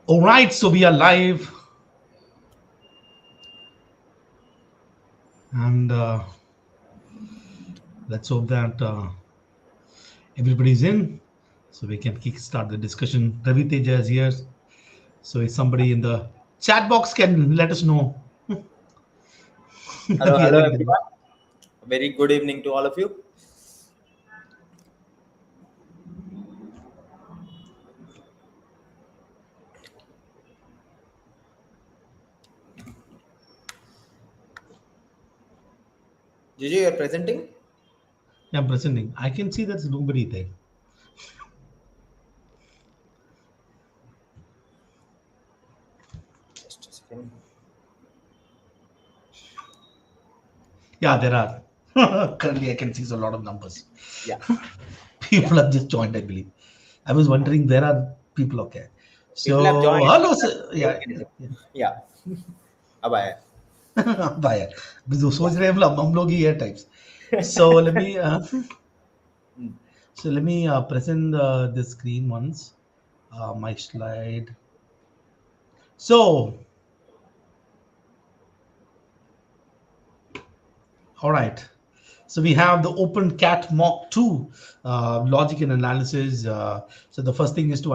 All right, so we are live, and let's hope that everybody's in, so we can kickstart the discussion. Ravi Teja is here, so if somebody in the chat box can let us know. Hello, We are hello in the- everyone. Very good evening to all of you. Gigi, you're presenting? Yeah, I'm presenting. I can see there's nobody there. Just a second. Yeah, there are. Currently, I can see a lot of numbers. Yeah. People have just joined, I believe. I was wondering where are people. Okay, People have so joined. hello, sir. Yeah, Yeah. Abhay. बाय जो सोच रहे हैं हम लोग ही है types. So let me present the screen once. My slide. So, all right. So we have the Open Cat Mock 2 logic and analysis. So the first thing is to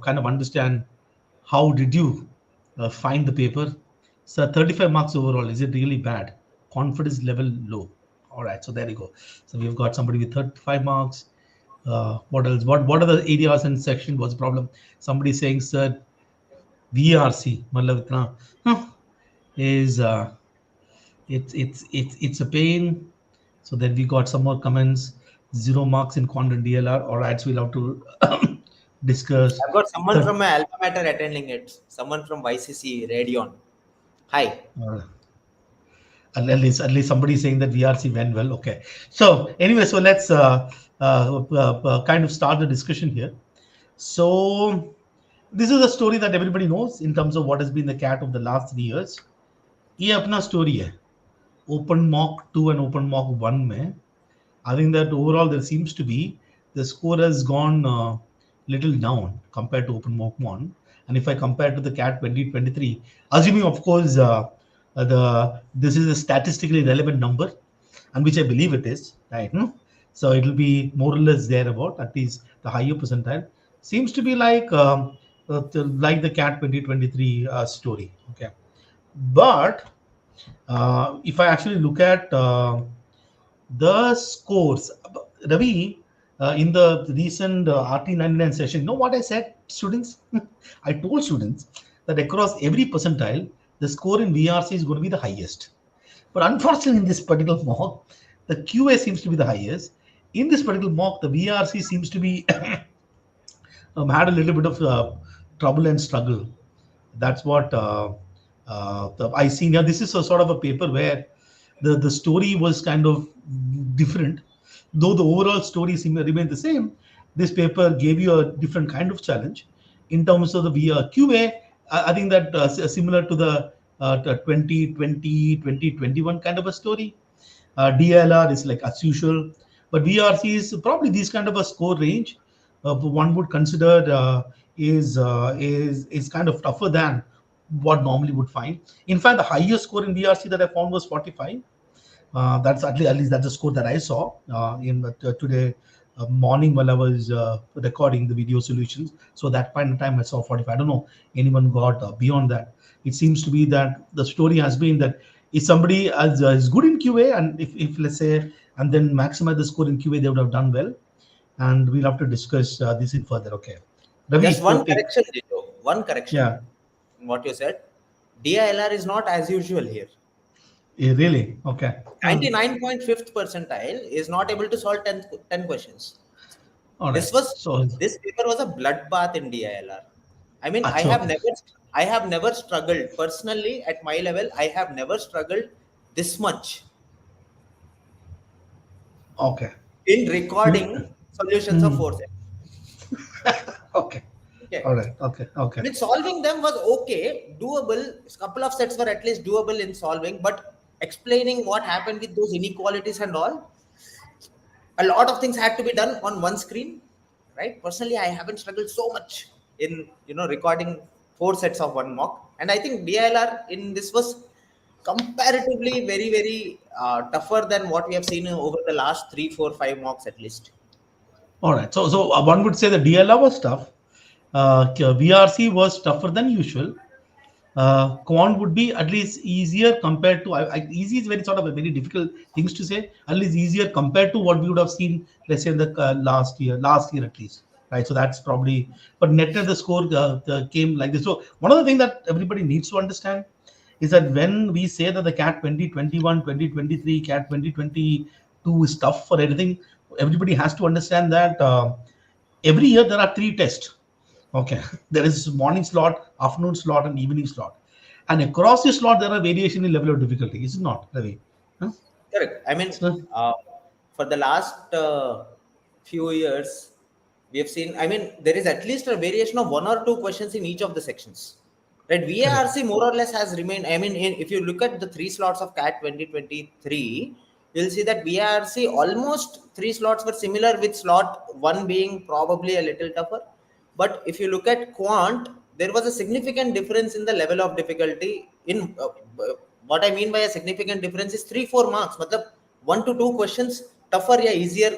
kind of understand how did you find the paper. So 35 marks overall. Is it really bad? Confidence level low. All right. So there you go. So we've got somebody with 35 marks. What else? What are the areas and section? What's the problem? Somebody saying, sir, VRC, मतलब इतना is it's a pain. So then we got some more comments. 0 marks in quant and DLR. All right, so we'll have to discuss. I've got someone Third, from my alpha mater attending it. Someone from YCC Radion. Hi. uh, at least somebody saying that VRC went well. Okay. So anyway, so let's kind of start the discussion here. So this is a story that everybody knows in terms of what has been the cat of the last 3 years. ये अपना story है. Open Mock 2 and Open Mock 1 में I think that overall there seems to be the score has gone little down compared to Open Mock 1. And if I compare to the CAT 2023, assuming of course this is a statistically relevant number, and which I believe it is, right? So it will be more or less there about at least the higher percentile. Seems to be like the CAT 2023 story. Okay, but if I actually look at the scores, Ravi, in the recent RT99 session, you know what I said, students? I told students that across every percentile, the score in VRC is going to be the highest. But unfortunately, in this particular mock, the QA seems to be the highest. In this particular mock, the VRC seems to be had a little bit of trouble and struggle. That's what I see now. This is a sort of a paper where the story was kind of different, though the overall story seemed to remain the same. This paper gave you a different kind of challenge in terms of the QA. I think that similar to the 2020 2021 kind of a story. DILR is like as usual, but VRC is probably this kind of a score range. One would consider is kind of tougher than what normally would find. In fact, the highest score in VRC that I found was 45. That's at least that's the score that I saw in today morning while I was recording the video solutions. So that point in time I saw 45. I don't know anyone got beyond that. It seems to be that the story has been that if somebody is good in QA and if let's say and then maximize the score in QA, they would have done well. And we'll have to discuss this in further. Okay, Ravi, Just one take. correction, Gigi. One correction. Yeah, What you said. DILR is not as usual here. really okay. 99.5th percentile is not able to solve 10 questions. All right. So, This paper was a bloodbath in DILR. I mean, achha, I have never struggled personally at my level. I have never struggled this much okay. in recording solutions of 4 sets. Okay. Okay. All right. Okay. Okay. I mean, solving them was okay, doable. A couple of sets were at least doable in solving, but explaining what happened with those inequalities and all, a lot of things had to be done on one screen, right? Personally, I haven't struggled so much in recording 4 sets of one mock. And I think DILR in this was comparatively very very tougher than what we have seen over the last 3 4 5 mocks at least. All right. So one would say the DLR was tough. VRC was tougher than usual. Quant would be at least easier compared to easy is very sort of a very difficult things to say. At least easier compared to what we would have seen, let's say in the last year at least, right? So that's probably. But net the score came like this. So one of the things that everybody needs to understand is that when we say that the CAT 2021, 2023, CAT 2022 is tough for everything, everybody has to understand that every year there are 3 tests. Okay, there is morning slot, afternoon slot, and evening slot, and across the slot there are variation in level of difficulty. Is it not, Ravi? Huh? Correct. I mean, So, for the last few years, we have seen, I mean, there is at least a variation of 1 or 2 questions in each of the sections. Right? correct. VARC more or less has remained. I mean, if you look at the 3 slots of CAT 2023, you'll see that VARC almost 3 slots were similar, with slot 1 being probably a little tougher. But if you look at Quant, there was a significant difference in the level of difficulty. In what I mean by a significant difference is 3 4 marks. Matlab 1 to 2 questions tougher, yeah, easier,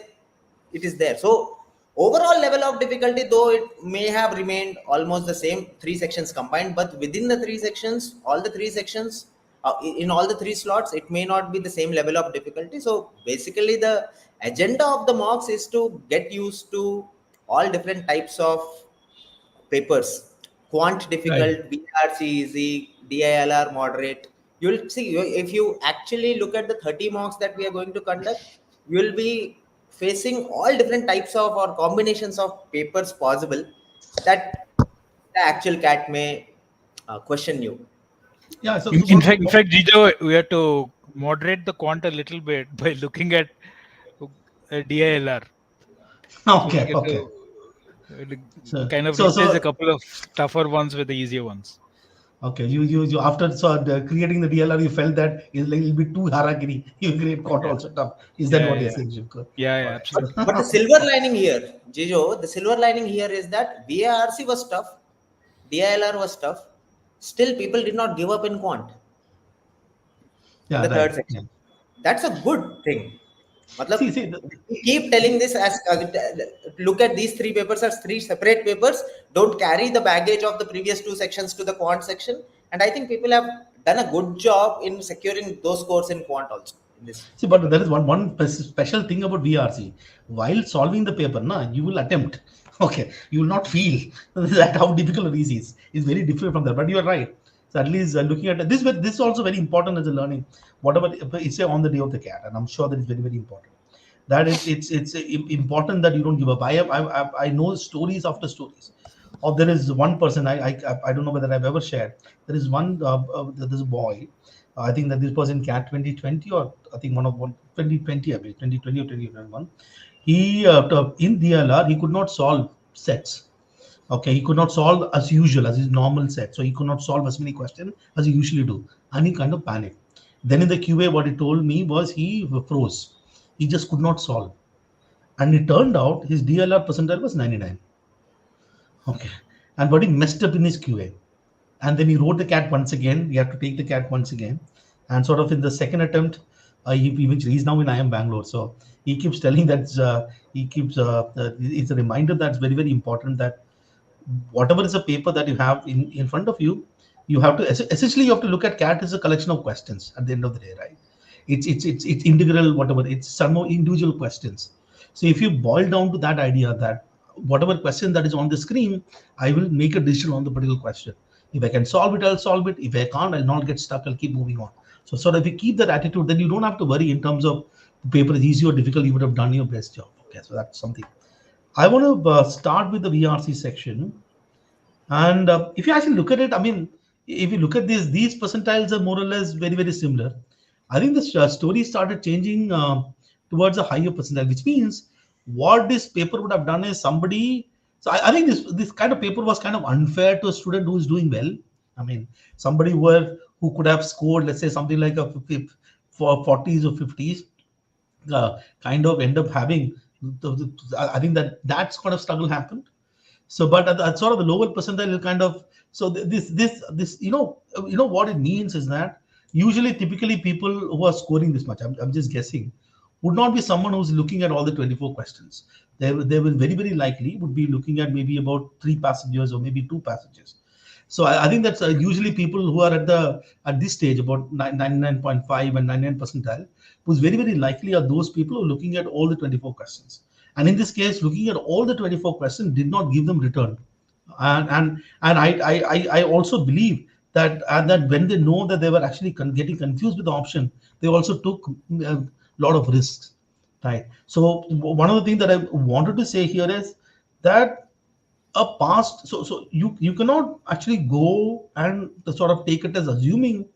it is there. So overall level of difficulty, though it may have remained almost the same, 3 sections combined, but within the 3 sections, all the 3 sections, in all the 3 slots, it may not be the same level of difficulty. So basically, the agenda of the mocks is to get used to all different types of papers. Quant Right. difficult, VRC easy, DILR moderate. You'll see, if you actually look at the 30 mocks that we are going to conduct, you'll be facing all different types of or combinations of papers possible that the actual cat may question you. Yeah. So, In, so in what? fact, in fact, Jijo, we have to moderate the quant a little bit by looking at DILR. So we Okay. get Okay. to So kind of so replace a so couple of tougher ones with the easier ones. okay. You after creating the DLR, you felt that it's like a little bit too harakiri. You create caught Yeah, also tough. Is that yeah, what yeah, you're yeah, saying, Shivkar? yeah, All yeah, right. So, absolutely. But the silver lining here, Jijo, the silver lining here is that VARC was tough, DILR was tough. Still, people did not give up in quant in yeah. the third Right. Yeah. section. That's a good thing. See. Matlab, See. we keep telling this as look at these 3 papers as 3 separate papers. Don't carry the baggage of the previous 2 sections to the quant section. And I think people have done a good job in securing those scores in quant also in this See, but paper. there is one special thing about VRC. While solving the paper, you will attempt. Okay, you will not feel that how difficult it is. It's very different from that. But you are right. So at least looking at this, this is also very important as a learning. Whatever it's on the day of the cat, and I'm sure that it's very very important. That it's important that you don't give up. I know stories after stories. Or there is one person I don't know whether I've ever shared. There is one this boy. I think that this was in CAT 2020, or I think 2020, I believe 2020 or 2021. He in DLR he could not solve sets. Okay, he could not solve as usual as his normal set. So he could not solve as many questions as he usually do, and he kind of panicked. Then in the QA, what he told me was he froze. He just could not solve, and it turned out his DLR percentile was 99. Okay, and but he messed up in his QA, and then he wrote the cat once again. You have to take the cat once again, and sort of in the second attempt, he's now in IIM Bangalore. So he keeps telling that it's a reminder that's very very important that whatever is a paper that you have in front of you, you have to essentially you have to look at cat as a collection of questions at the end of the day, right? It's integral, whatever, it's some more individual questions. So if you boil down to that idea that whatever question that is on the screen, I will make a decision on the particular question. If I can solve it, I'll solve it. If I can't, I'll not get stuck, I'll keep moving on. So sort of if you keep that attitude, then you don't have to worry in terms of the paper is easy or difficult, you would have done your best job. Okay, so that's something. I want to start with the VRC section. And if you actually look at it, I mean, if you look at these percentiles are more or less very, very similar. I think the story started changing towards a higher percentile, which means what this paper would have done is somebody. So I think this kind of paper was kind of unfair to a student who is doing well. I mean, somebody who could have scored, let's say, something like a 50, for 40s or 50s, kind of end up having. I think that's kind of struggle happened. So, but at sort of the lower percentile, you kind of, so this what it means is that usually, typically, people who are scoring this much, I'm just guessing, would not be someone who's looking at all the 24 questions. They will very likely would be looking at maybe about 3 passages or maybe 2 passages. So I think that's usually people who are at this stage about 99.5 and 99 percentile, who's very likely are those people who are looking at all the 24 questions. And in this case, looking at all the 24 questions did not give them return. And I also believe that when they know that they were actually getting confused with the option, they also took a lot of risks, right? So one of the things that I wanted to say here is that a past, so you cannot actually go and sort of take it as assuming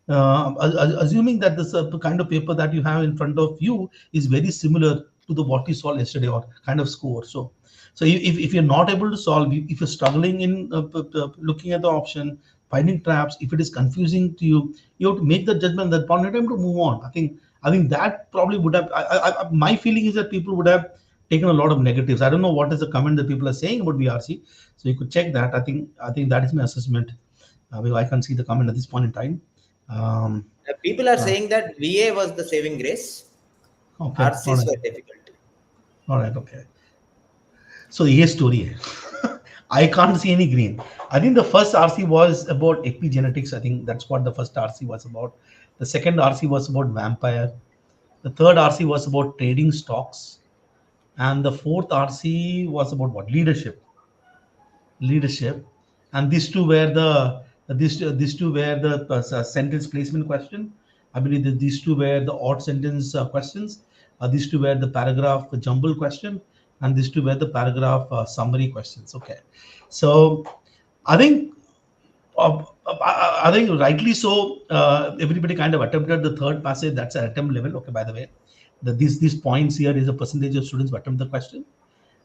that this kind of paper that you have in front of you is very similar to the what you solved yesterday or kind of score. So if you're not able to solve, if you're struggling in looking at the option, finding traps, if it is confusing to you, you have to make the judgment that point in time to move on. I think that probably would have. My feeling is that people would have taken a lot of negatives. I don't know what is the comment that people are saying about VRC, so you could check that. I think that is my assessment. I can't see the comment at this point in time. People are saying that VA was the saving grace. Okay, RCs were difficult. All right, okay. So ये story है. I can't see any green. I think the first RC was about epigenetics. I think that's what the first RC was about. The second RC was about vampire. The third RC was about trading stocks. And the fourth RC was about what? Leadership. And these two were the sentence placement question. I believe that these two were the odd sentence questions. These two were the paragraph jumble question, and these two were the paragraph summary questions. Okay, so I think rightly so. Everybody kind of attempted the third passage. That's an attempt level. Okay, by the way, these points here is a percentage of students who attempt the question,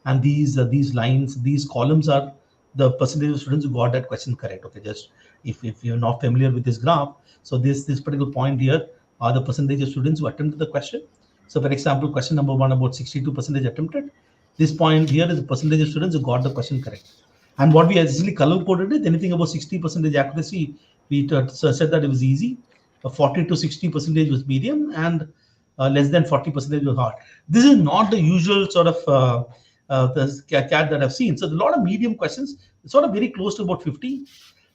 and these lines, these columns are the percentage of students who got that question correct. Okay, just if you're not familiar with this graph, so this particular point here are the percentage of students who attempted the question. So for example, question number 1 about 62% attempted. This point here is the percentage of students who got the question correct. And what we essentially color coded is anything about 60% accuracy, we said that it was easy. 40 to 60% was medium, and less than 40% was hard. This is not the usual sort of the CAT that I've seen. So a lot of medium questions, sort of very close to about 50.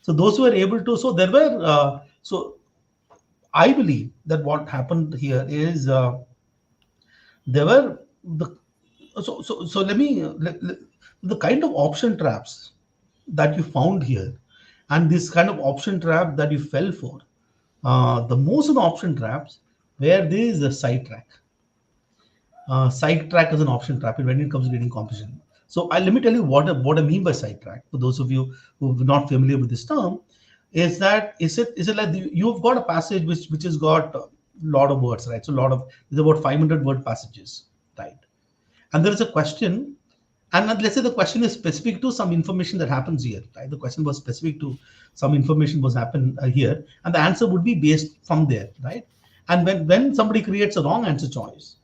So those who were able to, so there were, so I believe that what happened here is there were so let me the kind of option traps that you found here, and this kind of option trap that you fell for, the most of the option traps where there is a sidetrack. Sidetrack is an option trap when it comes to reading comprehension. So let me tell you what I mean by sidetrack. For those of you who are not familiar with this term, is it like you've got a passage which has got a lot of words, right? So there's about 500 word passages, right? And there is a question, and let's say the question is specific to some information that happens here, right? The question was specific to some information was happen here, and the answer would be based from there, right? And when somebody creates a wrong answer choice,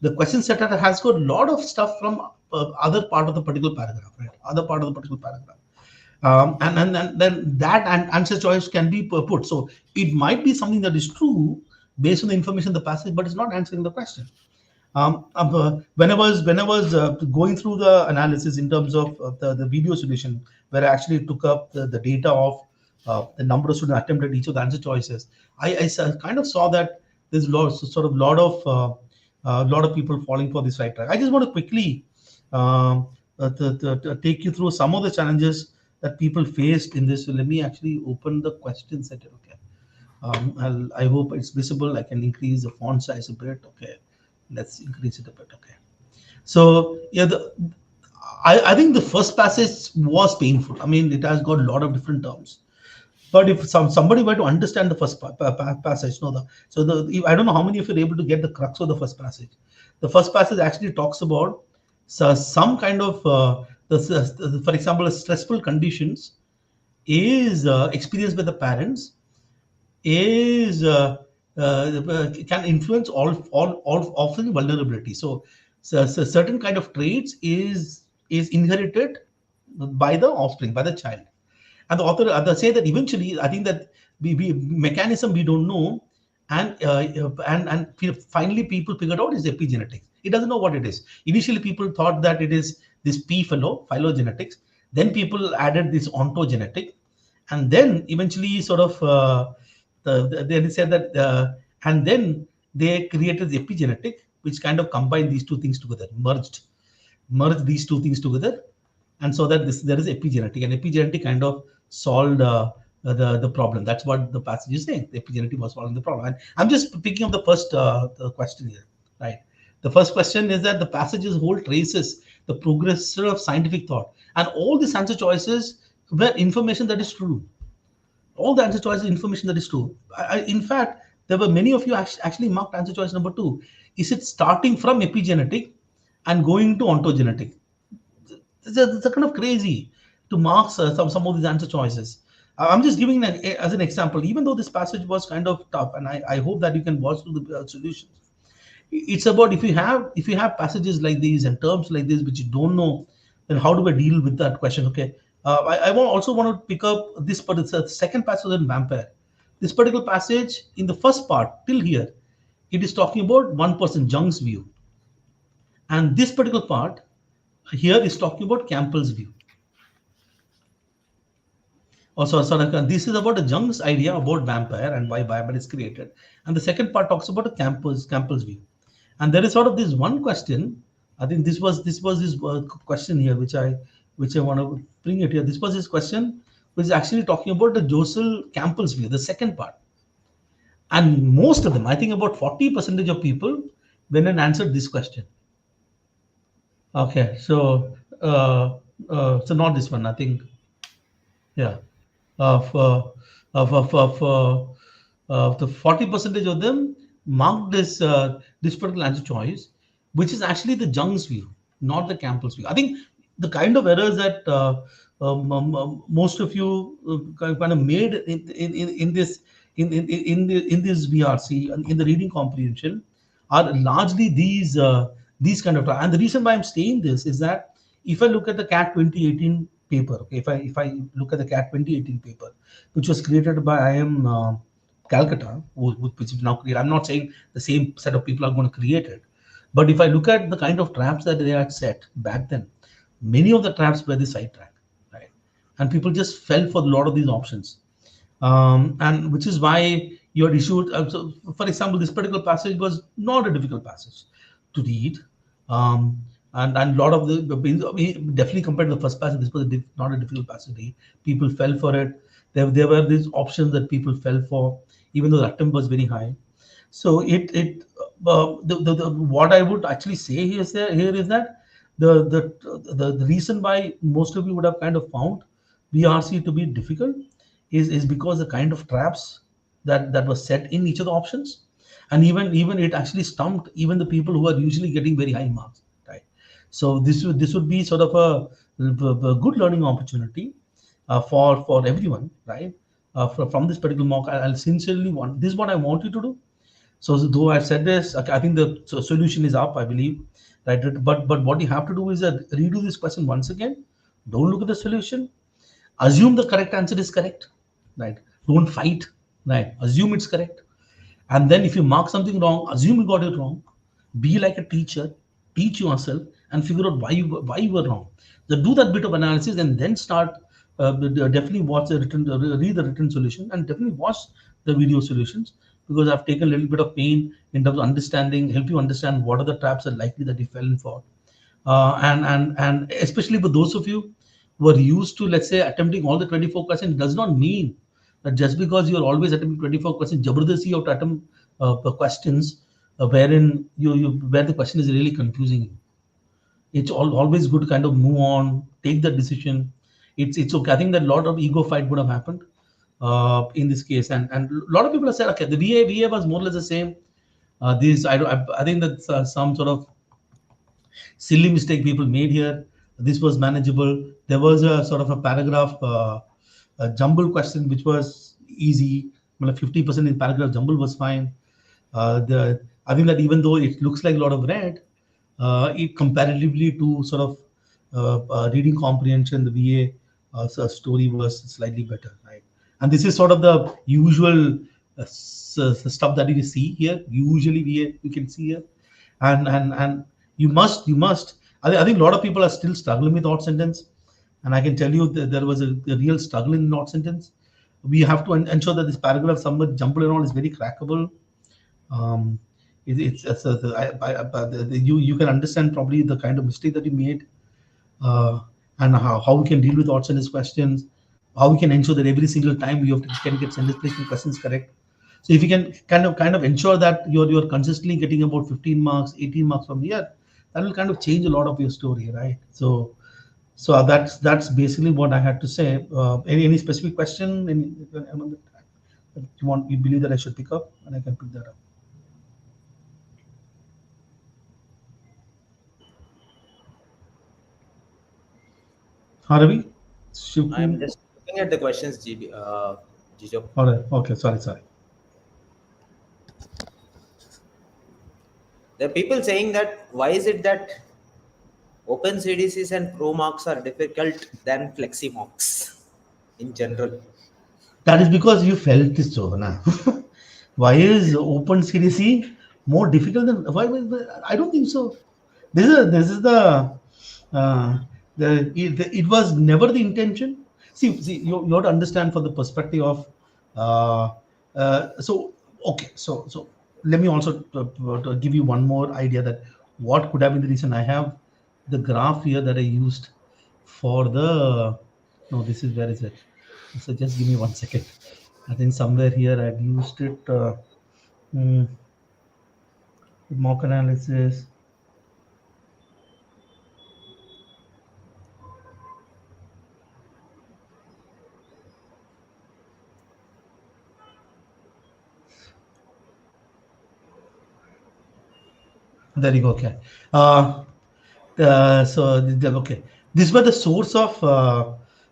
the question setter has got a lot of stuff from other part of the particular paragraph, right? Other part of the particular paragraph. And then that answer choice can be put. So it might be something that is true based on the information in the passage, but it's not answering the question. When I was going through the analysis in terms of the video solution, where I actually took up the data of the number of students attempted each of the answer choices, I kind of saw that there's a lot of people falling for this right track. I just want to quickly to take you through some of the challenges that people faced in this. So let me actually open the question set. Okay, I hope it's visible. I can increase the font size a bit. Okay, let's increase it a bit. Okay, so yeah, I think the first passage was painful. I mean, it has got a lot of different terms. But if somebody were to understand the first passage, I don't know how many of you are able to get the crux of the first passage. The first passage actually talks about some kind of, for example, stressful conditions is experienced by the parents is can influence all vulnerability. So certain kind of traits is inherited by the offspring, by the child. And the author say that eventually, I think that mechanism we don't know, and finally people figured out is epigenetics. It doesn't know what it is. Initially, people thought that it is this P fellow, phylogenetics. Then people added this ontogenetic, and then eventually sort of they said that, and then they created the epigenetic, which kind of combined these two things together, merged these two things together, and so that there is epigenetic, and epigenetic kind of solved the problem. That's what the passage is saying. The epigenetic was solving the problem. And I'm just picking up the first the question here, right? The first question is that the passage's whole traces the progression of scientific thought, and all these answer choices were information that is true. All the answer choices information that is true. In fact, there were many of you actually marked answer choice number 2. Is it starting from epigenetic and going to ontogenetic? It's kind of crazy to mark some of these answer choices. I'm just giving as an example, even though this passage was kind of tough, and I hope that you can watch through the solutions. It's about if you have passages like these and terms like this which you don't know, then how do I deal with that question? Okay, I also want to pick up this, but it's a second passage in vampire. This particular passage in the first part till here, it is talking about one person, Jung's view, and this particular part here is talking about Campbell's view. Also, this is about Jung's idea about vampire and why vampire is created, and the second part talks about Campbell's view. And there is sort of this one question. I think this was this question here, which I want to bring it here. This was this question, which is actually talking about the Joseph Campbell's view, the second part. And most of them, I think about 40% of people went and answered this question. Okay, so so not this one, I think. Yeah, the 40% of them marked this particular answer choice, which is actually the Jung's view, not the Campbell's view. I think the kind of errors that most of you kind of made in this VRC, in the reading comprehension, are largely these kind of. And the reason why I'm saying this is that if I look at the CAT 2018 paper, okay, if I look at the CAT 2018 paper, which was created by IIM Calcutta, which is now created. I'm not saying the same set of people are going to create it, but if I look at the kind of traps that they had set back then, many of the traps were the side track, right? And people just fell for a lot of these options, and which is why you had issued. So for example, this particular passage was not a difficult passage to read, and a lot of the definitely compared to the first passage, this was not a difficult passage to read. People fell for it. There were these options that people fell for, even though the attempt was very high. So what I would actually say here is that the reason why most of you would have kind of found VRC to be difficult is because the kind of traps that was set in each of the options, and even it actually stumped even the people who are usually getting very high marks, right? So this would be sort of a good learning opportunity for everyone, right? From this particular mock, I'll sincerely want this is what I want you to do. So though I've said this, I think the solution is up, I believe, right? But what you have to do is redo this question once again. Don't look at the solution. Assume the correct answer is correct, right? Don't fight, right? Assume it's correct. And then if you mark something wrong, assume you got it wrong. Be like a teacher, teach yourself and figure out why you were wrong. So do that bit of analysis and then start. Definitely watch the read the written solution, and definitely watch the video solutions, because I've taken a little bit of pain in terms of help you understand what are the traps that likely that you fell in for, and especially for those of you who are used to, let's say, attempting all the 24 questions, does not mean that just because you're always attempting 24 questions, jabardasti you have to attempt questions wherein where the question is really confusing you. It's always good to kind of move on, take the decision. It's okay. I think that a lot of ego fight would have happened in this case, and a lot of people have said, okay, the VA was more or less the same. I think that some sort of silly mistake people made here. This was manageable. There was a sort of a paragraph a jumble question which was easy. 50% in paragraph jumble was fine. I think that even though it looks like a lot of red, it comparatively to sort of reading comprehension, the VA story was slightly better, right? And this is sort of the usual stuff that you see here. Usually we can see here, and you must. I think a lot of people are still struggling with odd sentence, and I can tell you that there was a real struggle in odd sentence. We have to ensure that this paragraph somewhat jumbled and all is very crackable. Um, you can understand probably the kind of mistake that you made, and how we can deal with odd sentence questions, how we can ensure that every single time you can get sentence placement questions correct. So if you can kind of ensure that you're consistently getting about 15 marks, 18 marks from here, that will kind of change a lot of your story, right? So that's basically what I had to say. Any specific question? You believe that I should pick up, and I can pick that up. Haravi? I'm just looking at the questions, Jijo. All right. Okay. Sorry. There are people saying that why is it that open CDCs and pro marks are difficult than flexi mocks in general? That is because you felt it so. Na? Why is open CDC more difficult than why? I don't think so. This is it was never the intention. See, you have to understand from the perspective of so let me also give you one more idea that what could have been the reason. I have the graph here that I used for the this is where is it? So just give me 1 second. I think somewhere here I've used it. Mock analysis. There you go. Okay. Okay. These were the source of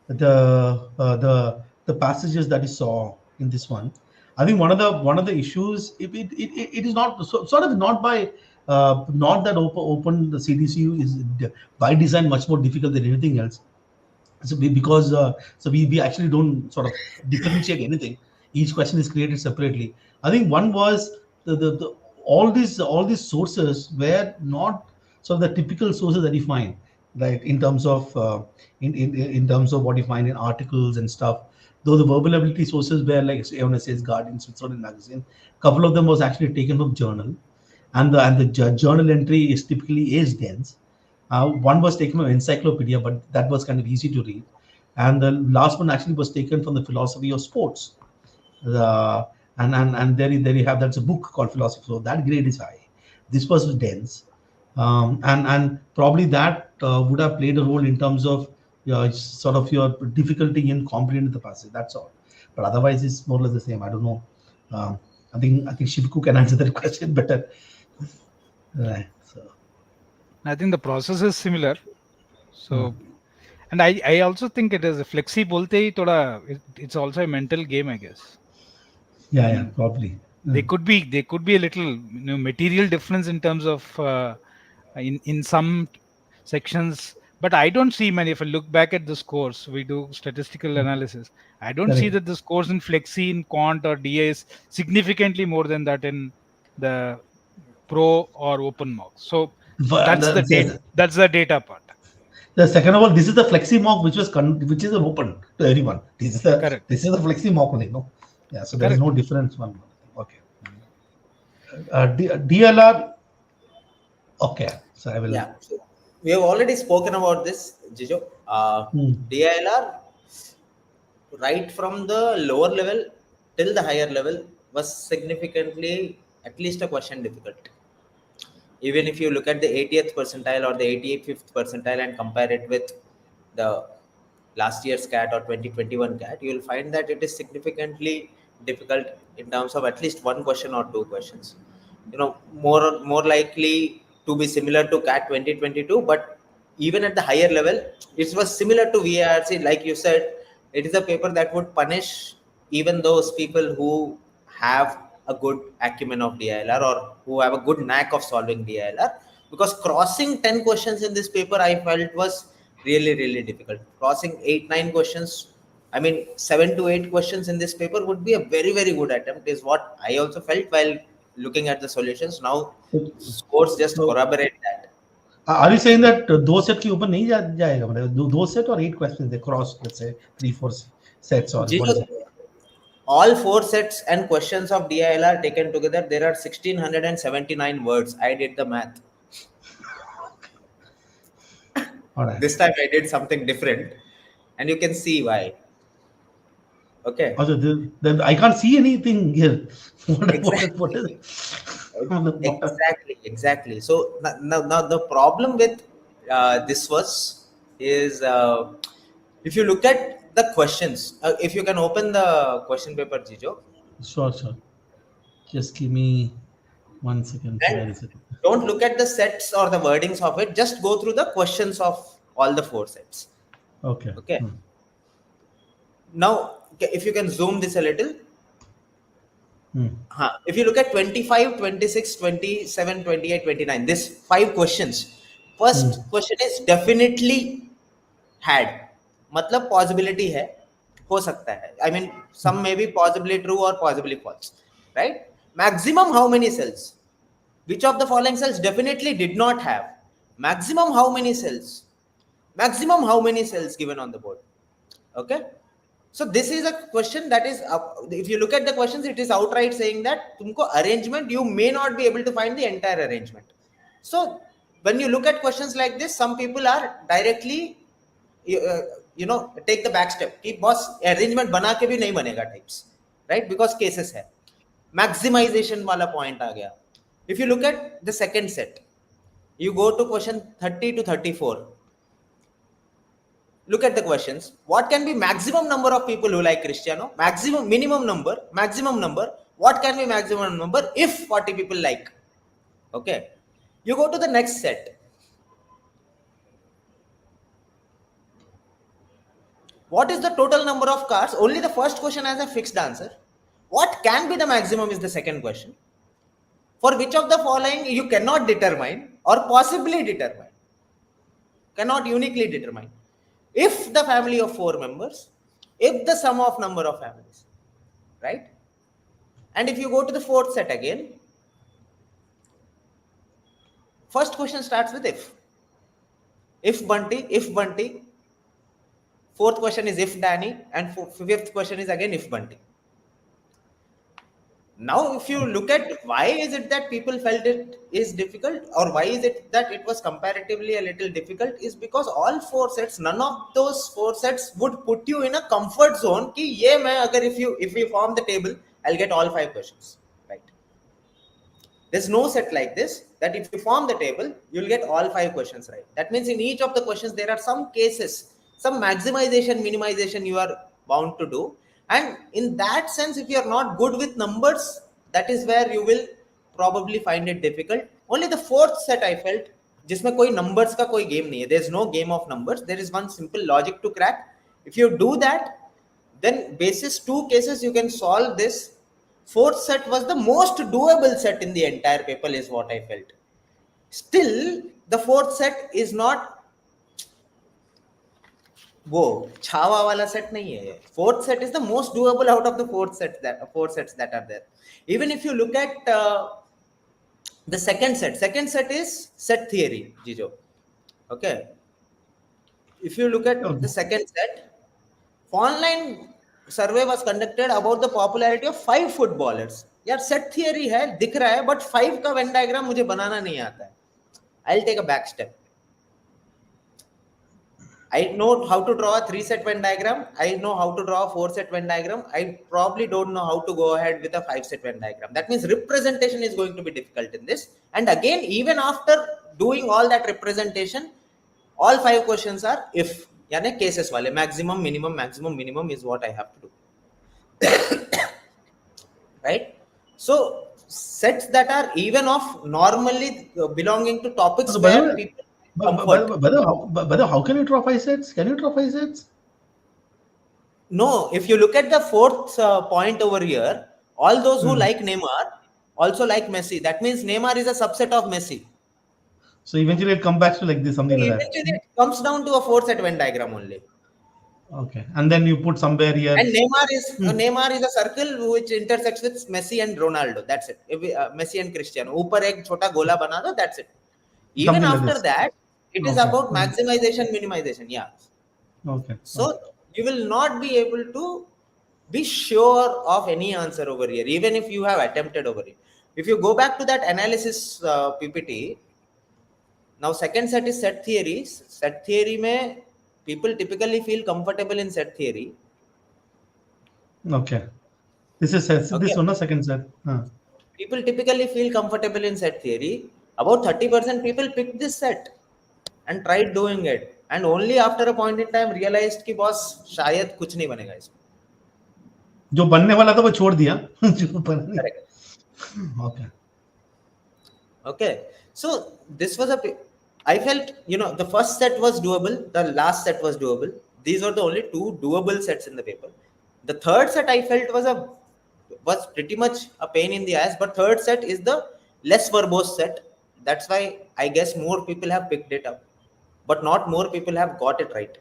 the passages that you saw in this one. I think one of the issues it is not sort of not by not that open the CDC is by design much more difficult than anything else. So because we actually don't sort of differentiate anything. Each question is created separately. I think one was the all these sources were not sort of the typical sources that you find, right? In terms of in terms of what you find in articles and stuff. Though the verbal ability sources were like says Guardian, Switzerland magazine, a couple of them was actually taken from journal, and the journal entry is typically age dense. One was taken from encyclopedia, but that was kind of easy to read. And the last one actually was taken from the philosophy of sports. And there you have that's a book called Philosophy. So that grade is high. This was dense, and probably that would have played a role in terms of sort of your difficulty in comprehending the passage. That's all. But otherwise, it's more or less the same. I don't know. I think Shivku can answer that question better. Right. So I think the process is similar. So, and I also think it is a flexi bolte hi thoda, it's also a mental game, I guess. Yeah, probably. There could be a little material difference in terms of in some sections, but I don't see many. If I look back at the scores, we do statistical analysis. I don't see that the scores in flexi, in quant or DA is significantly more than that in the pro or open mock. So that's the data. That's the data part. The second of all, this is the flexi mock which is open to everyone. This is the flexi mock only, no? Yeah, so there is no difference. One. Okay. DLR. Okay, so I will. Yeah, so we have already spoken about this, Jijo. DILR, right from the lower level till the higher level, was significantly at least a question difficult. Even if you look at the 80th percentile or the 85th percentile and compare it with the last year's CAT or 2021 CAT, you will find that it is significantly difficult in terms of at least one question or two questions. More likely to be similar to CAT 2022, but even at the higher level, it was similar to VARC. Like you said, it is a paper that would punish even those people who have a good acumen of DILR or who have a good knack of solving DILR, because crossing 10 questions in this paper I felt was really difficult. Crossing 8-9 questions, I mean 7 to 8 questions in this paper would be a very good attempt, is what I also felt while looking at the solutions. Now scores just So, corroborate that. are you saying that दो set के ऊपर नहीं जाएगा, मतलब दो set और 8 questions they cross, let's say 3-4 sets, or what is it? All 4 sets and questions of DILR taken together, there are 1679 words. I did the math. All right. This time I did something different, and you can see why. Okay. Also, then I can't see anything here. What is it? Exactly. So now the problem with this is if you look at the questions, if you can open the question paper, Jijo. Sure. Just give me 1 second. Where is it? Don't look at the sets or the wordings of it. Just go through the questions of all the 4 sets. Okay. Now, if you can zoom this a little. If you look at 25, 26, 27, 28, 29, this 5 questions. First question is definitely had. मतलब possibility है, हो सकता है. I mean, some may be possibly true or possibly false, right? Maximum how many cells? Which of the following cells definitely did not have? Maximum how many cells? Maximum how many cells given on the board? Okay. So this is a question that is, if you look at the questions, it is outright saying that tumko arrangement, you may not be able to find the entire arrangement. So when you look at questions like this, some people are directly, take the back step. Ki boss arrangement bana ke bhi nahi banega types, right? Because cases hai. Maximization wala point aa gaya. If you look at the second set, you go to question 30 to 34. Look at the questions. What can be maximum number of people who like Cristiano? Minimum number, maximum number. What can be maximum number if 40 people like? Okay. You go to the next set. What is the total number of cars? Only the first question has a fixed answer. What can be the maximum is the second question. For which of the following you cannot determine or possibly determine. Cannot uniquely determine. If the family of 4 members, if the sum of number of families, right? And if you go to the fourth set again, first question starts with if. If Bunty. Fourth question is if Danny, and fifth question is again if Bunty. Now, if you look at why is it that people felt it is difficult, or why is it that it was comparatively a little difficult, is because all 4 sets, none of those 4 sets would put you in a comfort zone ki ye main agar if we form the table, I'll get all 5 questions, right? There's no set like this that if you form the table, you'll get all 5 questions right. That means in each of the questions, there are some cases, some maximization, minimization you are bound to do. And in that sense, if you are not good with numbers, that is where you will probably find it difficult. Only the fourth set I felt, जिसमें कोई numbers का कोई game नहीं है. There's no game of numbers. There is one simple logic to crack. If you do that, then basis 2 cases you can solve this. Fourth set was the most doable set in the entire paper, is what I felt. Still, the fourth set is not वो छावा वाला set नहीं है. Fourth set is the most doable out of the 4 sets that are there. Even if you look at the second set is set theory, Jijo. Okay. If you look at the second set, online survey was conducted about the popularity of 5 footballers. यार set theory है, दिख रहा है, but 5 का Venn diagram मुझे बनाना नहीं आता है. I'll take a back step. I know how to draw a 3-set Venn diagram. I know how to draw a 4-set Venn diagram. I probably don't know how to go ahead with a 5-set Venn diagram. That means representation is going to be difficult in this. And again, even after doing all that representation, all 5 questions are if. Yani cases wale. Maximum, minimum is what I have to do. Right? So, sets that are even of normally belonging to topics where people... But how can you draw 5 sets? Can you draw 5 sets? No, if you look at the fourth point over here, all those who like Neymar also like Messi. That means Neymar is a subset of Messi. So eventually it comes back to like this, something like that. Eventually it comes down to a 4-set Venn diagram only. Okay, and then you put somewhere here. And Neymar is a circle which intersects with Messi and Ronaldo. That's it. Messi and Cristiano. ऊपर एक छोटा गोला बना दो. That's it. Even Something like after this. that, it is Okay. about maximization, minimization. Yeah. Okay. So you will not be able to be sure of any answer over here, even if you have attempted over here. If you go back to that analysis PPT, now second set is set theory. Set theory mein people typically feel comfortable in set theory. Okay. This is this one, second set. People typically feel comfortable in set theory. About 30% people picked this set and tried doing it, and only after a point in time realized कि boss शायद कुछ नहीं बनेगा इसमें. जो बनने वाला था वो छोड़ दिया. Correct. Okay. Okay. So this was I felt, the first set was doable. The last set was doable. These were the only two doable sets in the paper. The third set I felt was pretty much a pain in the ass, but third set is the less verbose set. That's why I guess more people have picked it up, but not more people have got it right.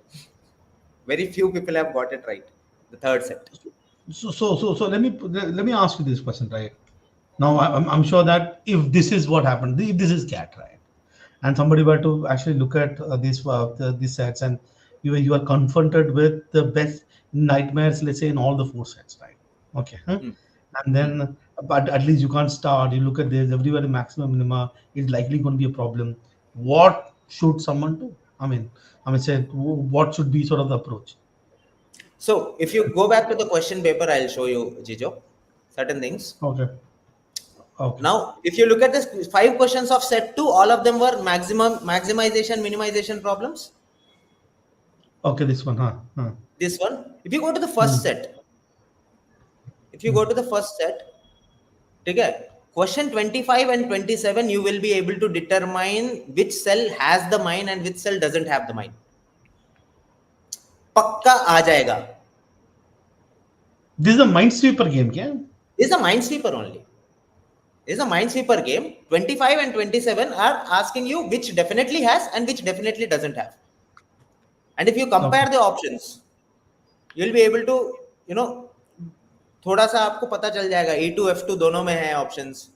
Very few people have got it right. The third set. So let me ask you this question, right? Now I'm sure that if this is what happened, if this is CAT, right, and somebody were to actually look at these sets, and you are confronted with the best nightmares, let's say, in all the four sets, right? Okay. And then, but at least you can't start. You look at this, everywhere the maximum minima is likely going to be a problem. What should someone do? I mean, say, what should be sort of the approach? So if you go back to the question paper, I'll show you, Jijo, certain things. Okay. Now, if you look at this 5 questions of set 2, all of them were maximization, minimization problems. Okay, this one, This one. If you go to the first set, okay, question 25 and 27, you will be able to determine which cell has the mine and which cell doesn't have the mine. Pakka aa jayega. This is a minesweeper game, kya? This is a minesweeper only. This is a minesweeper game. 25 and 27 are asking you which definitely has and which definitely doesn't have. And if you compare the options, you'll be able to, थोड़ा सा आपको पता चल जाएगा. E2, F2 दोनों में है options.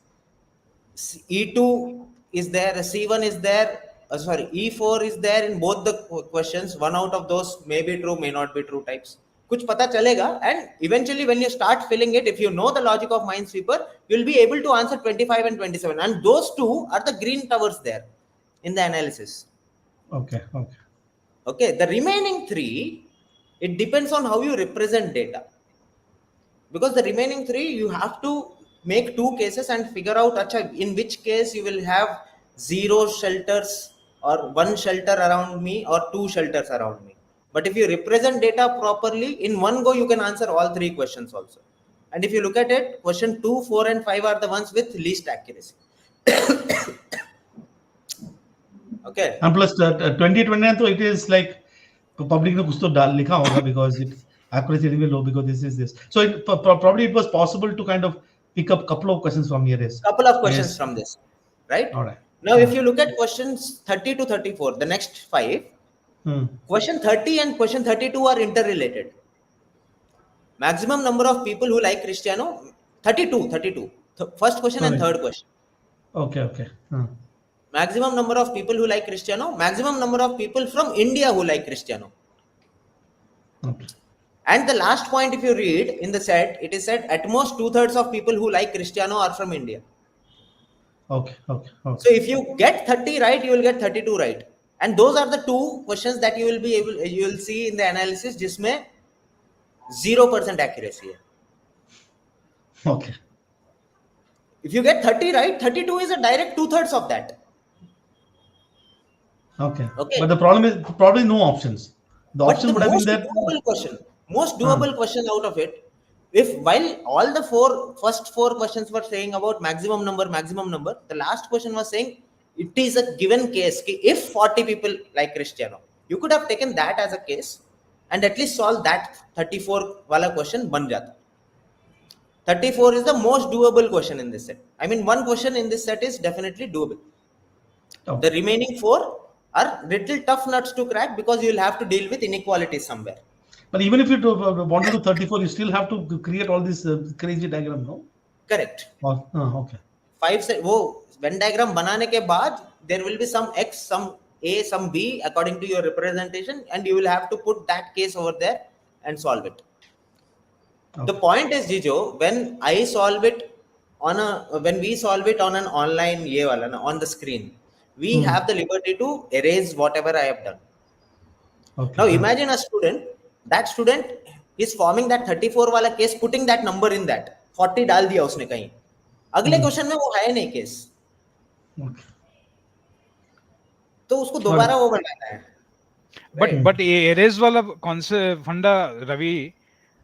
E2 is there, C1 is there. Sorry, E4 is there in both the questions. One out of those may be true, may not be true types. कुछ पता चलेगा, and eventually when you start filling it, if you know the logic of Minesweeper, you'll be able to answer 25 and 27. And those two are the green towers there in the analysis. Okay. The remaining 3, it depends on how you represent data. Because the remaining 3, you have to make 2 cases and figure out in which case you will have 0 shelters or 1 shelter around me or 2 shelters around me. But if you represent data properly, in one go you can answer all 3 questions also. And if you look at it, question 2, 4 and 5 are the ones with least accuracy. Okay. And plus 2029, so it is like public ne kuch to likha hoga, because it's accuracy is low because this is this. So probably it was possible to kind of pick up couple of questions from here. Couple of questions from this, right? All right. Now, if you look at questions 30 to 34, the next 5, question 30 and question 32 are interrelated. Maximum number of people who like Cristiano, 32. First question and third question. Okay. Maximum number of people who like Cristiano, maximum number of people from India who like Cristiano. Okay. And the last point, if you read in the set, it is said at most 2/3 of people who like Cristiano are from India. Okay. So if you get 30 right, you will get 32 right. And those are the 2 questions that you will see in the analysis, jisme 0% accuracy. Okay. If you get 30 right, 32 is a direct 2/3 of that. Okay. But the problem is probably no options. The option would have been there. Most doable question out of it, if while all the first four questions were saying about maximum number, the last question was saying it is a given case. If 40 people like Cristiano, you could have taken that as a case and at least solve that 34 wala question ban jata. 34 is the most doable question in this set. I mean, one question in this set is definitely doable. Okay. The remaining 4 are little tough nuts to crack because you will have to deal with inequalities somewhere. But even if you want to do 34, you still have to create all this crazy diagram, no? Correct. Okay. 5 से वो Venn diagram बनाने के बाद there will be some x, some a, some b according to your representation, and you will have to put that case over there and solve it. The point is, Jijo, when we solve it on an online ये वाला ना, on the screen, we have the liberty to erase whatever I have done. Okay. Now imagine a student, that student is forming that 34 वाला case, putting that number in that, 40 डाल दिया उसने कहीं, अगले question में वो है नहीं केस, तो उसको दोबारा वो बनाना है. But erase वाला concept फंडा Ravi,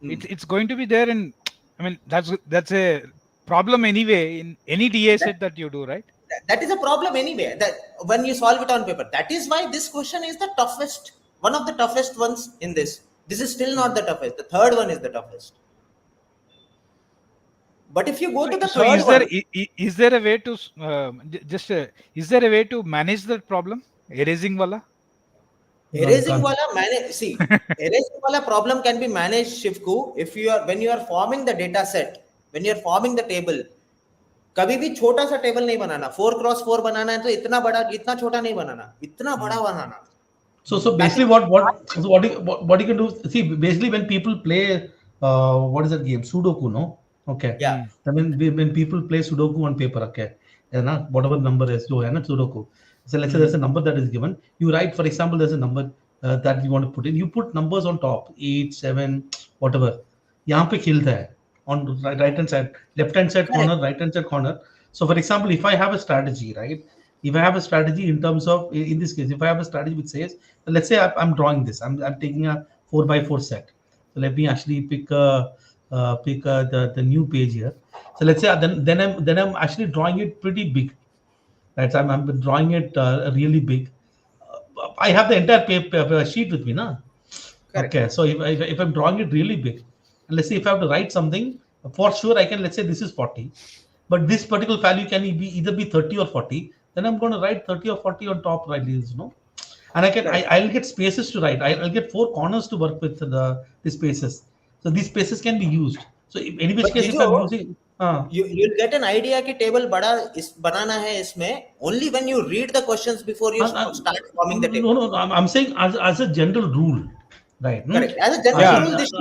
it's going to be there in, I mean, that's a problem anyway in any DA set that you do, right? That is a problem anyway, that when you solve it on paper. That is why this question is the toughest, one of the toughest ones in this. This is still not the toughest. The third one is the toughest. But if you go to the third one, is there a way to is there a way to manage that problem, erasing wala? Erasing wala manage. See, erasing wala problem can be managed, Shivku, if you are, when you are forming the data set, when you are forming the table. कभी भी छोटा सा table नहीं बनाना, 4x4 बनाना है तो इतना बड़ा, इतना छोटा नहीं बनाना, इतना बड़ा बनाना. So basically what you can do, see, basically when people play what is that game, Sudoku, no? Okay. Yeah. I mean, when people play Sudoku on paper, okay, and whatever number is, so Sudoku. So let's say there's a number that is given. You write, for example, there's a number that you want to put in. You put numbers on top, 8, 7, whatever. यहाँ पे खिलता है on right hand side, left hand side corner, right hand side corner. So for example, if I have a strategy, right? If I have a strategy in terms of, in this case, if I have a strategy which says, let's say I'm drawing this, I'm taking a 4x4 set. So let me actually pick the new page here. So let's say then I'm actually drawing it pretty big. Right? So I'm drawing it really big. I have the entire paper sheet with me, na? Okay. So if I'm drawing it really big, and let's say if I have to write something, for sure I can, let's say this is 40, but this particular value can either be 30 or 40. Then I'm going to write 30 or 40 on top, right? You know, and I'll get spaces to write. I'll get 4 corners to work with the spaces. So these spaces can be used. So in which case, if I'm using, you'll get an idea कि table बड़ा बनाना है इसमें only when you read the questions before you start forming the table. No, I'm saying as a general rule. Right. Correct. As a general rule, this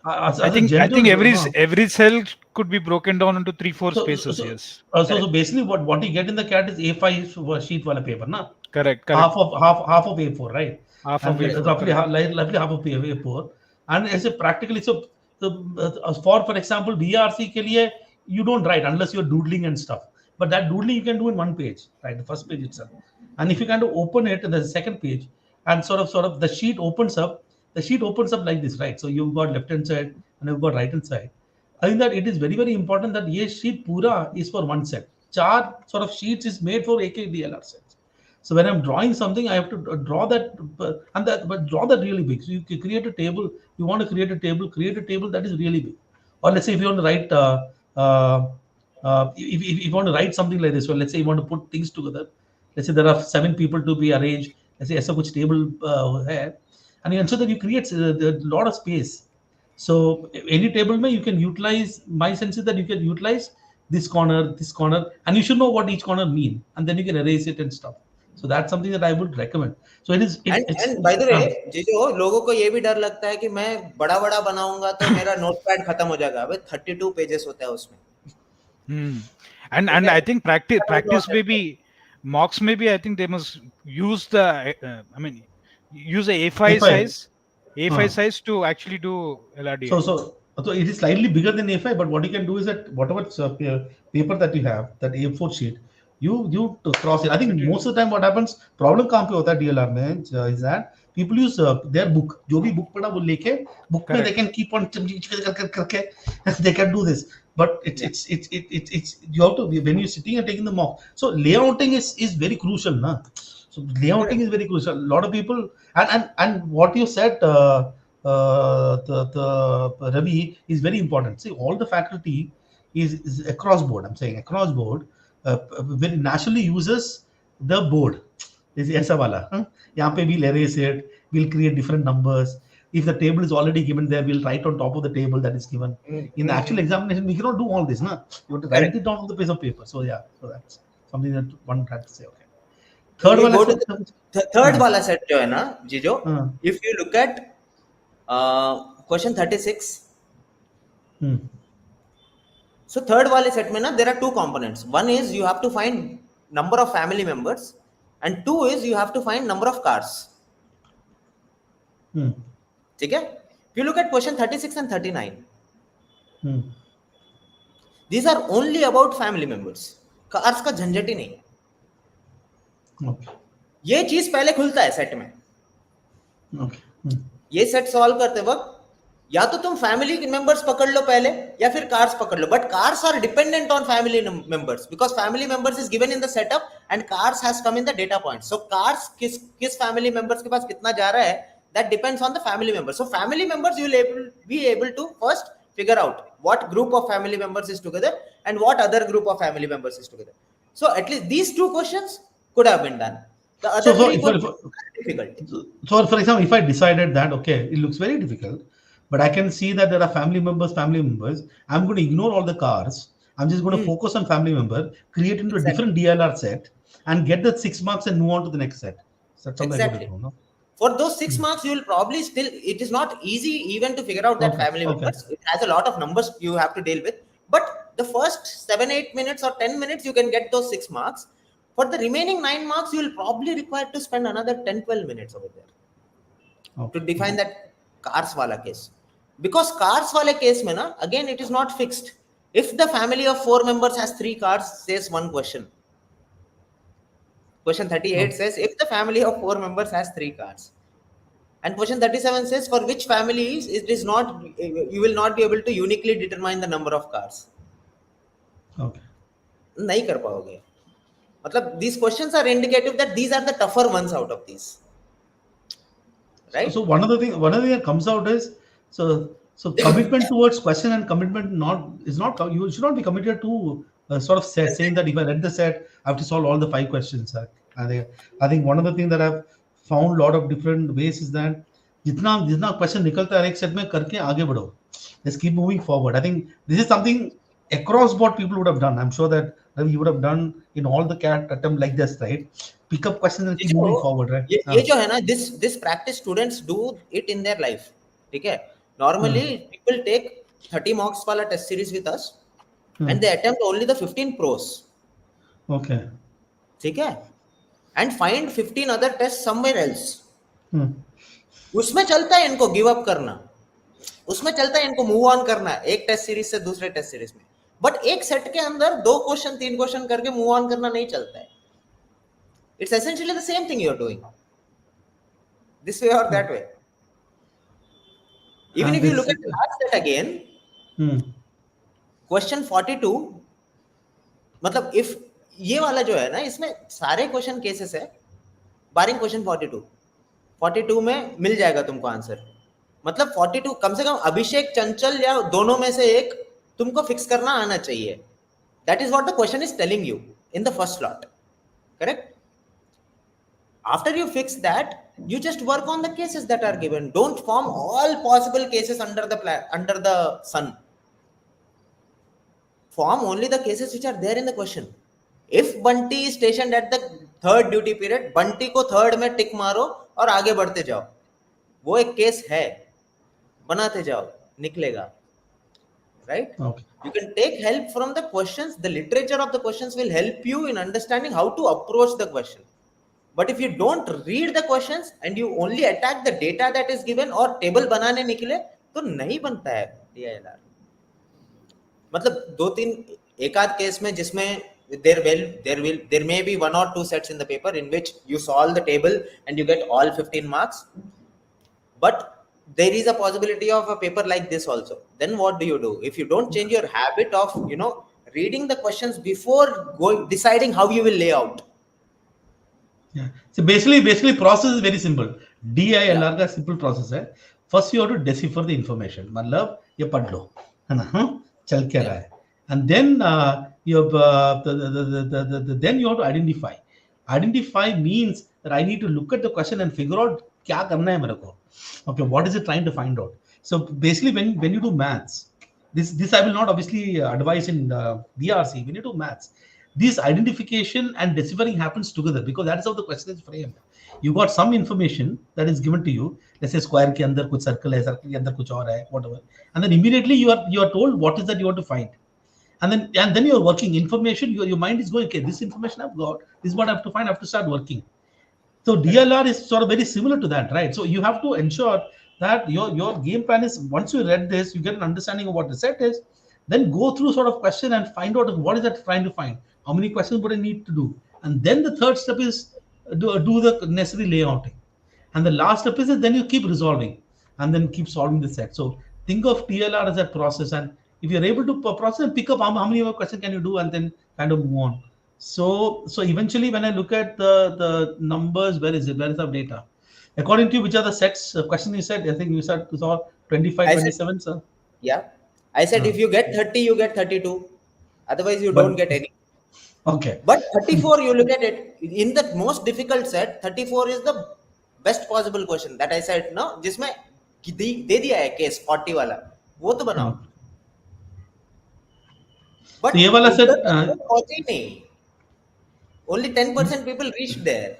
I think every cell could be broken down into 3-4 spaces. Yes. So basically, what you get in the CAT is A5 sheet wala paper, na? Correct. Half of A4, right? Half of A4. Roughly half of A4, and as a practically for example, VARC ke liye, you don't write unless you're doodling and stuff. But that doodling you can do in one page, right? The first page itself, and if you kind of open it in the second page, and sort of the sheet opens up. The sheet opens up like this, right? So you've got left hand side and you've got right hand side. I think that it is very, very important that ye sheet pura is for one set. 4 sort of sheets is made for AK DILR sets. So when I'm drawing something, I have to draw that but draw that really big. So you create a table. You want to create a table that is really big. Or let's say if you want to write if you want to write something like this, well, let's say you want to put things together. Let's say there are 7 people to be arranged. Let's say ऐसा कुछ table है. And you ensure that you create a lot of space. So any table you can utilize, my sense is that you can utilize this corner, and you should know what each corner mean, and then you can erase it and stuff. So that's something that I would recommend. So it is. And by the way, जिजो लोगों को ये भी डर लगता है कि मैं बड़ा बनाऊंगा तो मेरा नोटपैड खत्म हो जाएगा. अबे 32 पेजेस होता है उसमें. And I think practice maybe mocks maybe I think they must use the use a A5 size to actually do LRD. So it is slightly bigger than A5, but what you can do is that whatever paper that you have, that A4 sheet, you cross it. I think most of the time what happens, problem कहाँ पे होता है DLR में is that people use their book. जो भी book पढ़ा वो लेके book में they can keep on करके they can do this. But it's you have to, when you're sitting and taking the mock. So layouting is very crucial, na. So layouting is very crucial. A lot of people and what you said, the Ravi, is very important. See, all the faculty is across board. I'm saying across board, very naturally uses the board is ऐसा वाला यहाँ पे we'll erase it, we'll create different numbers. If the table is already given there, we'll write on top of the table that is given. In the actual examination, we cannot do all this, na? You have to write it down on the piece of paper. So yeah, so that's something that one had to say. Okay. Third You one. go to the third wala set जो है ना जीजो, if you look at question 36. So third wale set में ना there are two components. One is you have to find number of family members, and two is you have to find number of cars. ठीक है? If you look at question 36 and 39, these are only about family members. Cars का झंझट ही नहीं है. Okay. ये चीज पहले खुलता है सेट में. Okay. ये सेट सॉल्व करते वक्त या तो तुम फैमिली मेंबर्स पकड़ लो पहले या फिर कार्स पकड़ लो, but cars are dependent on family members because family members is given in the setup and cars has come in the data point. So cars किस फैमिली मेंबर्स के पास कितना जा रहा है, that depends on the family members. So family members you will be able to first figure out what group of family members is together and what other group of family members is together. So at least these two questions could have been done. The other three were difficult. So for example, if I decided that, okay, it looks very difficult, but I can see that there are family members, I'm going to ignore all the cars. I'm just going to focus on family member, create into a different DILR set and get the 6 marks and move on to the next set. So that's something I could do, no? For those 6 marks, you will probably still, it is not easy even to figure out that family members. It has a lot of numbers you have to deal with. But the first 7-8 minutes or 10 minutes, you can get those 6 marks. For the remaining 9 marks, you will probably require to spend another 10-12 minutes over there to define that cars wala case. Because cars wala case mein na, again, it is not fixed. If the family of 4 members has 3 cars, says one question. Question 38 says if the family of 4 members has 3 cars, and question 37 says for which families it is not, you will not be able to uniquely determine the number of cars. Okay. नहीं कर पाओगे. मतलब these questions are indicative that these are the tougher ones out of these. Right? So one other thing that comes out is so commitment towards question and commitment you should not be committed to sort of saying that if I read the set, I have to solve all the 5 questions. I think one of the things that I've found a lot of different ways is that जितना question निकलता है एक set में करके आगे बढ़ो. Just keep moving forward. I think this is something across board people would have done. I'm sure that you would have done in all the CAT attempt like this, right? Pick up questions and keep moving forward, right? ये जो है ना, this practice students do it in their life. ठीक है? Normally people take 30 marks वाला test series with us and they attempt only the 15 pros. Okay. ठीक है? And find 15 other tests somewhere else. उसमें चलता है इनको गिव अप करना, उसमें चलता है इनको मूव ऑन करना एक टेस्ट सीरीज से दूसरे टेस्ट सीरीज में, बट एक सेट के अंदर 2 क्वेश्चन 3 क्वेश्चन करके मूव ऑन करना नहीं चलता है. It's essentially the same thing you are doing this way और that way. Even if you look at the last set again, question 42, मतलब if ये वाला जो है ना, इसमें सारे क्वेश्चन केसेस है बारिंग क्वेश्चन 42 में मिल जाएगा तुमको आंसर. मतलब 42 कम से कम अभिषेक चंचल या दोनों में से एक तुमको फिक्स करना आना चाहिए. That is what the question is telling you in the first slot. Correct? After you fix that, you just work on the cases that are given. Don't form all possible cases under the sun. Form only the cases which are there in the question. If Bunty is stationed at the 3rd duty period, Bunty को 3rd में टिक मारो और आगे बढ़ते जाओ. वो एक case है, बनाते जाओ, निकलेगा. Right? Okay. You can take help from the questions. The literature of the questions will help you in understanding how to approach the question. But if you don't read the questions and you only attack the data that is given और table बनाने निकले तो नहीं बनता है DILR. मतलब 2-3 एक आध केस में जिसमें there may be 1 or 2 sets in the paper in which you solve the table and you get all 15 marks. But there is a possibility of a paper like this also. Then what do you do? If you don't change your habit of reading the questions before deciding how you will lay out. Yeah. So basically process is very simple. DILR का simple process है. First you have to decipher the information. मतलब ये पढ़ लो, है ना? चल क्या रहा है? And then you have then you have to identify. Identify means that I need to look at the question and figure out kya karna hai mere ko. Okay, what is it trying to find out? So basically, when you do maths, this I will not obviously advise in VRC. When you do maths, this identification and deciphering happens together because that is how the question is framed. You got some information that is given to you. Let's say square के अंदर कुछ circle है, circle के अंदर कुछ और है, whatever, and then immediately you are told what is that you want to find, and then you're working information. Your mind is going, okay, this information I've got, this is what I have to find. I have to start working. So DLR is sort of very similar to that, right? So you have to ensure that your game plan is, once you read this, you get an understanding of what the set is, then go through sort of question and find out what is that trying to find. How many questions would I need to do? And then the third step is do the necessary layouting. And the last step is that then you keep resolving and then keep solving the set. So think of TLR as a process. And if you're able to process and pick up how many more questions can you do and then kind of move on. So eventually, when I look at the numbers, where is it? Where is the data? According to you, which are the sets? Question you said, I think you said 25, 27, sir. Yeah. I said if you get 30, you get 32. Otherwise, you don't get any. Okay. But 34, you look at it, in the most difficult set, 34 is the best possible question that I said, no, जिसमें दे दिया है case 40 वाला, वो तो बनाओ. But तो ये वाला set पहुंचे ही नहीं. Only 10% people reached there.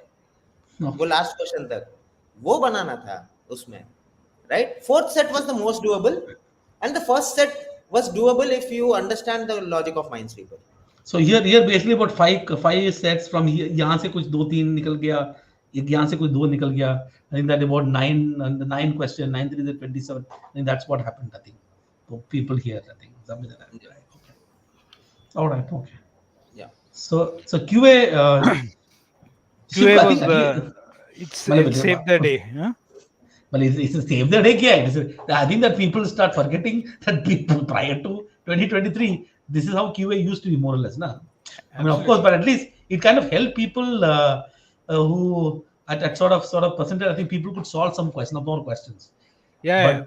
वो last question तक वो बनाना था उसमें, right? Fourth set was the most doable, and the first set was doable if you understand the logic of Minesweeper. So here basically about five sets from here. यहाँ से कुछ 2-3 निकल गया, यहाँ से कुछ 2 निकल गया. I think that about 9 question, 9 3 is 27. I think that's what happened. I think for people here, I think something like that. Yeah. Okay. All right. Okay. Yeah. So QA. QA was it saved the day, huh? Well, it's a save the day. I think that people start forgetting that people prior to 2023, this is how QA used to be, more or less. Nah? I mean, of course, but at least it kind of helped people who at sort of percentage. I think people could solve some more questions. Yeah.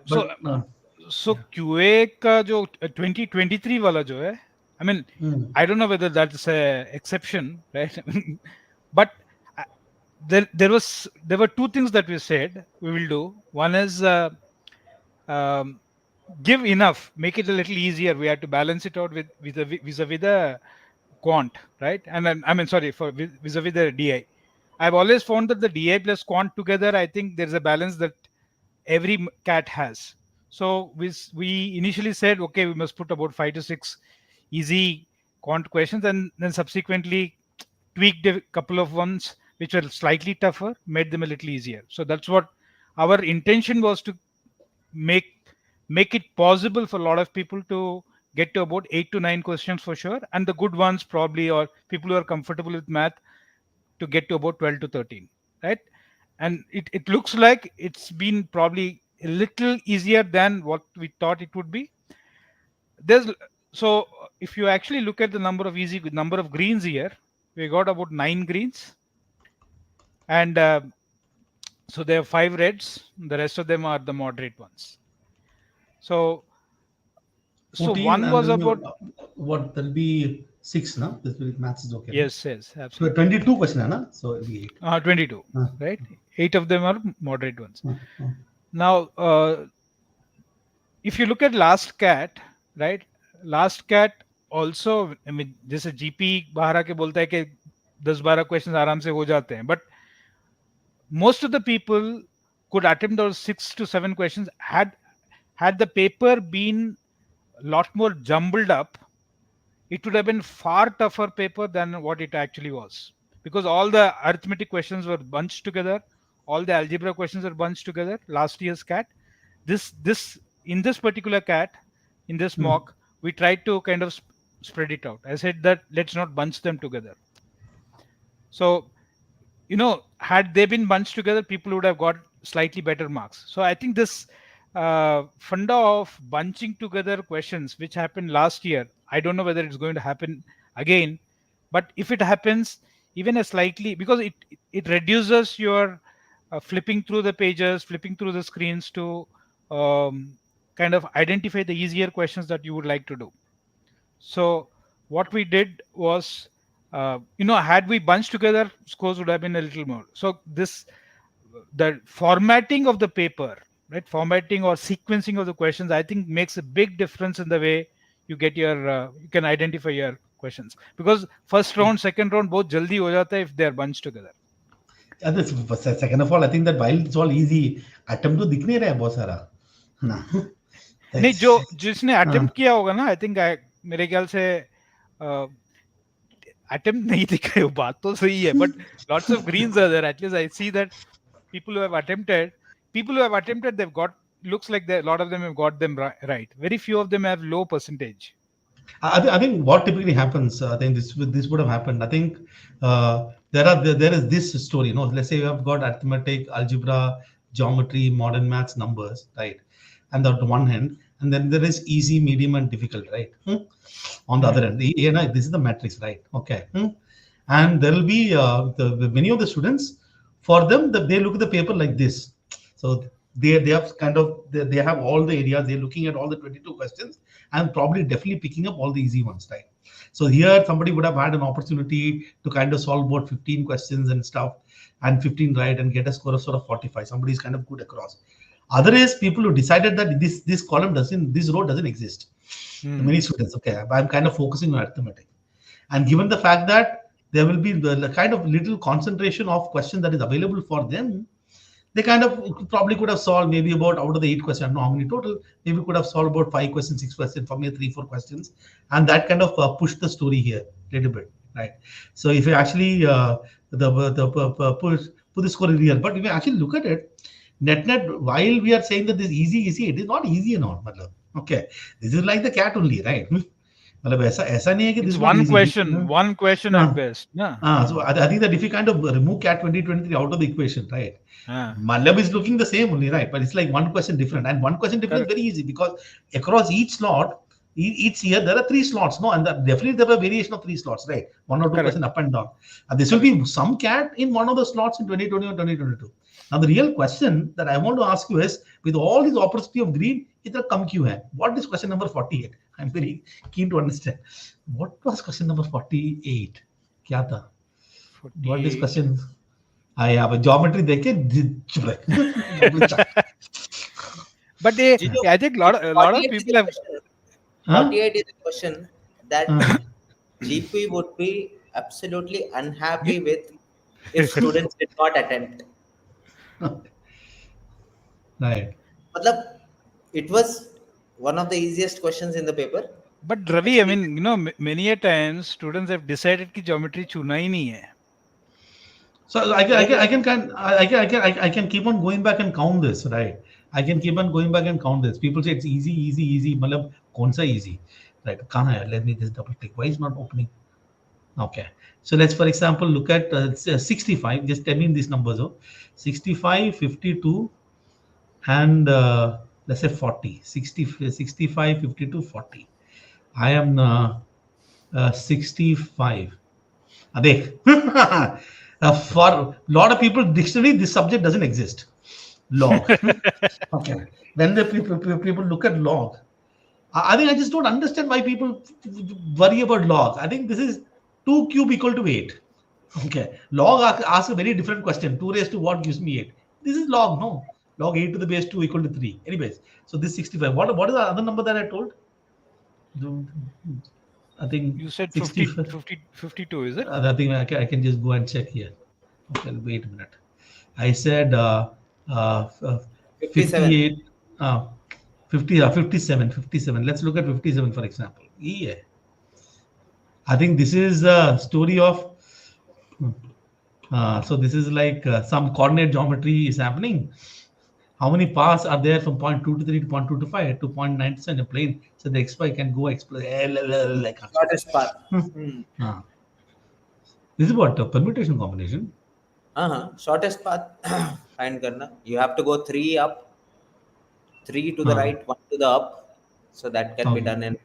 So QA का जो 2023 वाला जो है, I mean, I don't know whether that's a exception, right? But there were 2 things that we said we will do. One is give enough, make it a little easier. We had to balance it out with vis-a-vis the quant, right? And then, I mean, sorry, for vis-a-vis the DI. I've always found that the DI plus quant together, I think there's a balance that every cat has. So we initially said, okay, we must put about 5 to 6 easy quant questions, and then subsequently tweaked a couple of ones which were slightly tougher, made them a little easier. So that's what our intention was, to make it possible for a lot of people to get to about 8 to 9 questions for sure, and the good ones probably, or people who are comfortable with math, to get to about 12 to 13, right? And it looks like it's been probably a little easier than what we thought it would be. So if you actually look at the number of greens here, we got about 9 greens, and so there are 5 reds. The rest of them are the moderate ones. So 14, one was about what, there'll be 6, no? This will maths is okay. Yes, absolutely. So 22 question, no? So it'll be 8. 22, right? 8 of them are moderate ones. Now, if you look at last cat, right? Last cat also, I mean, जैसे GP बाहर आके बोलता है कि 10-12 questions आराम से हो जाते हैं, but most of the people could attempt those 6 to 7 questions. Had the paper been a lot more jumbled up, it would have been far tougher paper than what it actually was, because all the arithmetic questions were bunched together, all the algebra questions were bunched together. Last year's cat, in this particular cat, in this mock, we tried to kind of spread it out. I said that let's not bunch them together. So, had they been bunched together, people would have got slightly better marks. So I think this funda of bunching together questions, which happened last year, I don't know whether it's going to happen again, but if it happens, even a slightly, because it reduces your flipping through the pages, flipping through the screens to kind of identify the easier questions that you would like to do. So what we did was had we bunched together, scores would have been a little more. So the formatting of the paper, right? Formatting or sequencing of the questions, I think makes a big difference in the way you get you can identify your questions, because first round, second round, both jaldi ho jata hai if they are bunched together. Second of all, I think that while it's all easy, attempt to दिख नहीं रहा है बहुत सारा ना. नहीं, जिसने attempt किया होगा ना, आई थिंक मेरे ख्याल से अटेम्प्ट नहीं दिखा है, वो बात तो सही है, but lots of greens are there. At least I see that people who have attempted, they've got, looks like a lot of them have got them right. Very few of them have low percentage. I think what typically happens, I think this would have happened. I think there is this story. Let's say you have got arithmetic, algebra, geometry, modern maths, numbers, right? And on the one hand, and then there is easy, medium, and difficult, right? On the other hand, this is the matrix, right? Okay. And there will be many of the students. For them, they look at the paper like this. So they have they have all the areas. They're looking at all the 22 questions and probably definitely picking up all the easy ones, right? So here somebody would have had an opportunity to kind of solve about 15 questions and stuff, and 15 right, and get a score of sort of 45. Somebody's kind of good across. Other is people who decided that this column this row doesn't exist. Many students, okay, I'm kind of focusing on arithmetic, and given the fact that there will be the kind of little concentration of questions that is available for them, they kind of probably could have solved maybe about, out of the 8 questions, I don't know how many total, maybe could have solved about 5 questions, 6 questions, for me 3-4 questions, and that kind of pushed the story here a little bit, right? So if you actually put the score in real, but if you actually look at it, net, while we are saying that this easy, it is not easy and all. Okay, this is like the cat only, right? मतलब ऐसा नहीं है कि this one question at best. So I think that if you kind of remove cat 2023 out of the equation, right? Malab is looking the same only, right? But it's like one question different, and one question different is very easy because across each slot, each year there are 3 slots, no, and definitely there are variation of 3 slots, right? 1 or 2 question up and down. And this will be some cat in one of the slots in 2020 or 2022. Now the real question that I want to ask you is, with all this opportunity of green, it'll come क्यों है? What is question number 48? I'm very keen to understand. What was question number 48? क्या था? 48. What is question? Yeah, but geometry देखे But I think a lot of people have. 48 is a question that GP would be absolutely unhappy with if students did not attempt. Right. It was one of the easiest questions in the paper. But Ravi, I mean, many a times students have decided कि geometry चुना ही नहीं है. So I can keep on going back and count this, right? I can keep on going back and count this. People say it's easy. मतलब कौन सा easy, right? कहाँ है? Let me just double click. Why is not opening? Okay. So let's, for example, look at 65. Just tell me these numbers. 65, 52, and let's say 40. 65, 52, 40. I am 65. For a lot of people, dictionary, this subject doesn't exist. Log. Okay. When the people look at log, I think I just don't understand why people worry about log. I think this is 2 cube equal to 8. Okay. Log asks a very different question. 2 raised to what gives me 8? This is log, no? Log 8 to the base 2 equal to 3. Anyways, so this 65. What is the other number that I told? I think you said 52, is it? I think I can just go and check here. Okay, wait a minute. I said 58, 57. Let's look at 57, for example. Yeah. I think this is a story of, so this is like some coordinate geometry is happening. How many paths are there from point 2 to 3 to point 2 to 5 to point 9 to 7 a plane? So the XY can go explore like shortest path. This is what permutation combination. Shortest path find karna. You have to go 3 up, 3 to the right, 1 to the up. So that can be done in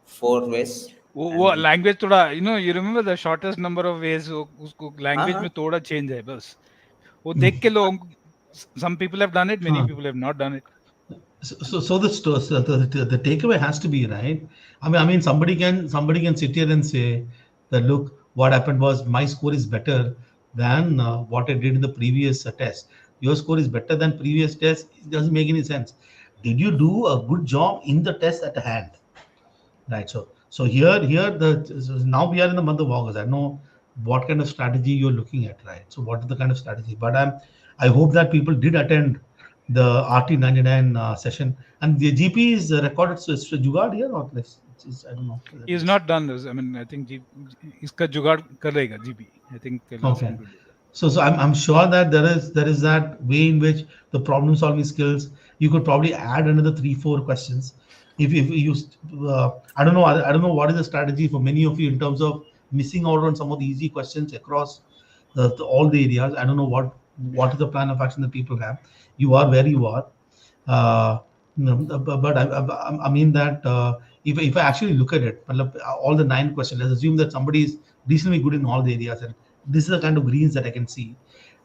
4 ways. Language thoda, you remember the shortest number of ways usko language में थोड़ा change है बस. वो देख के लोग, some people have done it, many people have not done it. So the takeaway has to be, right? I mean somebody can sit here and say that, look, what happened was my score is better than what I did in the previous test. Your score is better than previous test. It doesn't make any sense. Did you do a good job in the test at hand? Right. So here now we are in the month of August. I know what kind of strategy you're looking at, right? So what is the kind of strategy? But I hope that people did attend the RT99 session, and the GP is recorded. So it's Jugaad here or less? I don't know. He's not done this. I mean, I think iska jugaad karega GP. I think I'll ask Okay. him to do that. So I'm sure that there is that way in which the problem solving skills, you could probably add another 3-4 questions. If you I don't know what is the strategy for many of you in terms of missing out on some of the easy questions across all the areas. I don't know what is the plan of action that people have. You are where you are. But I mean that if I actually look at it, all the 9 questions, let's assume that somebody is reasonably good in all the areas, and this is the kind of greens that I can see.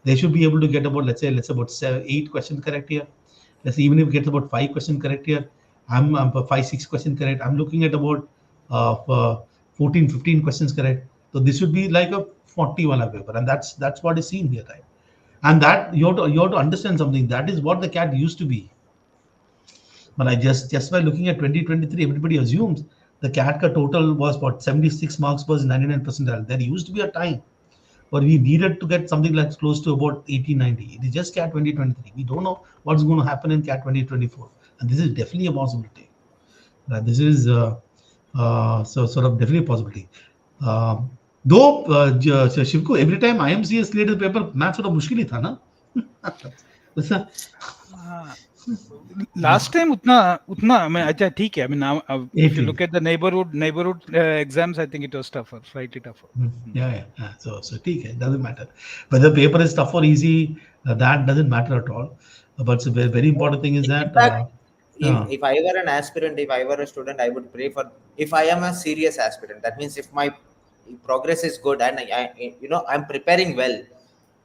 They should be able to get about, let's say about 8 questions correct here. Let's say even if it gets about 5 questions correct here, I'm 5-6 questions correct. I'm looking at about 14-15 questions correct. So this should be like a 40-1 paper, and that's what is seen here, right? And that you have to understand something. That is what the CAT used to be. But I just by looking at 2023, everybody assumes the CAT ka total was what 76 marks was 99 percentile. There used to be a time where we needed to get something like close to about 80-90. It is just CAT 2023. We don't know what's going to happen in CAT 2024, and this is definitely a possibility. This is so sort of definitely a possibility. Though Shivku, every time IMCS cleared the paper, math sort of मुश्किल ही था ना. Last time utna I mean acha theek hai. I mean now if you look at the neighborhood exams, I think it was tougher, slightly tougher. Yeah. So theek hai, doesn't matter whether the paper is tough or easy. That doesn't matter at all. But the very important thing is that if I were an aspirant, if I were a student, I would pray for, if I am a serious aspirant, that means if my progress is good and I'm preparing well,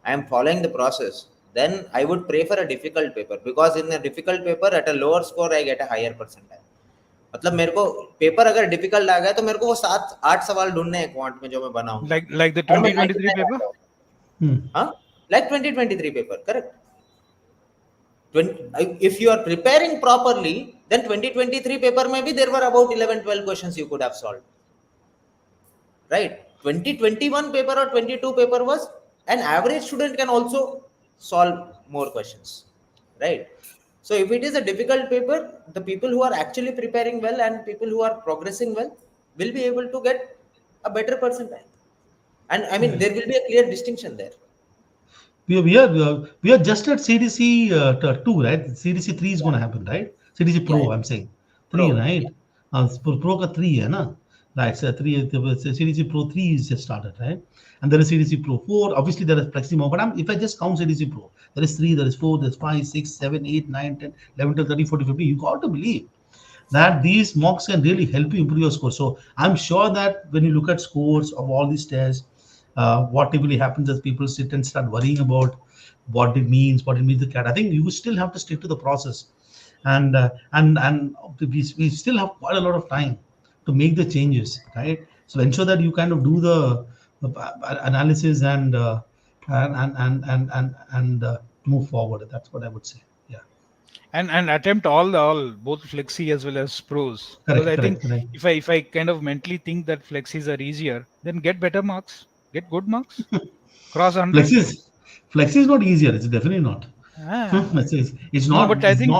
I am following the process, then I would pray for a difficult paper, because in a difficult paper at a lower score I get a higher percentile. मतलब मेरे को paper अगर difficult आ गया तो मेरे को वो 7-8 सवाल ढूंढने हैं क्वांट में जो मैं बनाऊंगा, like the 2023 paper. हाँ, like 2023 paper, correct. If you are preparing properly, then 2023 paper maybe there were about 11-12 questions you could have solved, right? 2021 paper or 22 paper was an average student can also solve more questions, right? So if it is a difficult paper, the people who are actually preparing well and people who are progressing well will be able to get a better percentile, and I mean there will be a clear distinction there. We are just at CDC 2, right? CDC 3 is going to happen, right? CDC Pro, I'm saying 3, Pro, right? Pro ka 3 hai na, right? So 3, CDC Pro 3 is just started, right? And there is CDC Pro 4. Obviously, there is Fleximo. But if I just count CDC Pro, there is 3, there is 4, there is 5, 6, 7, 8, 9, 10, 11, 12, 13, 14, 15. You got to believe that these mocks can really help you improve your score. So I'm sure that when you look at scores of all these tests, what typically happens is people sit and start worrying about what it means the CAT. I think you still have to stick to the process, and we still have quite a lot of time to make the changes, right? So ensure that you kind of do the analysis and move forward. That's what I would say. Yeah. And attempt all both flexi as well as pros. Because I think if I kind of mentally think that flexis are easier, then get better marks. Get good marks. Cross 100. Flexi is not easier. It's definitely not. It's not. No, but I think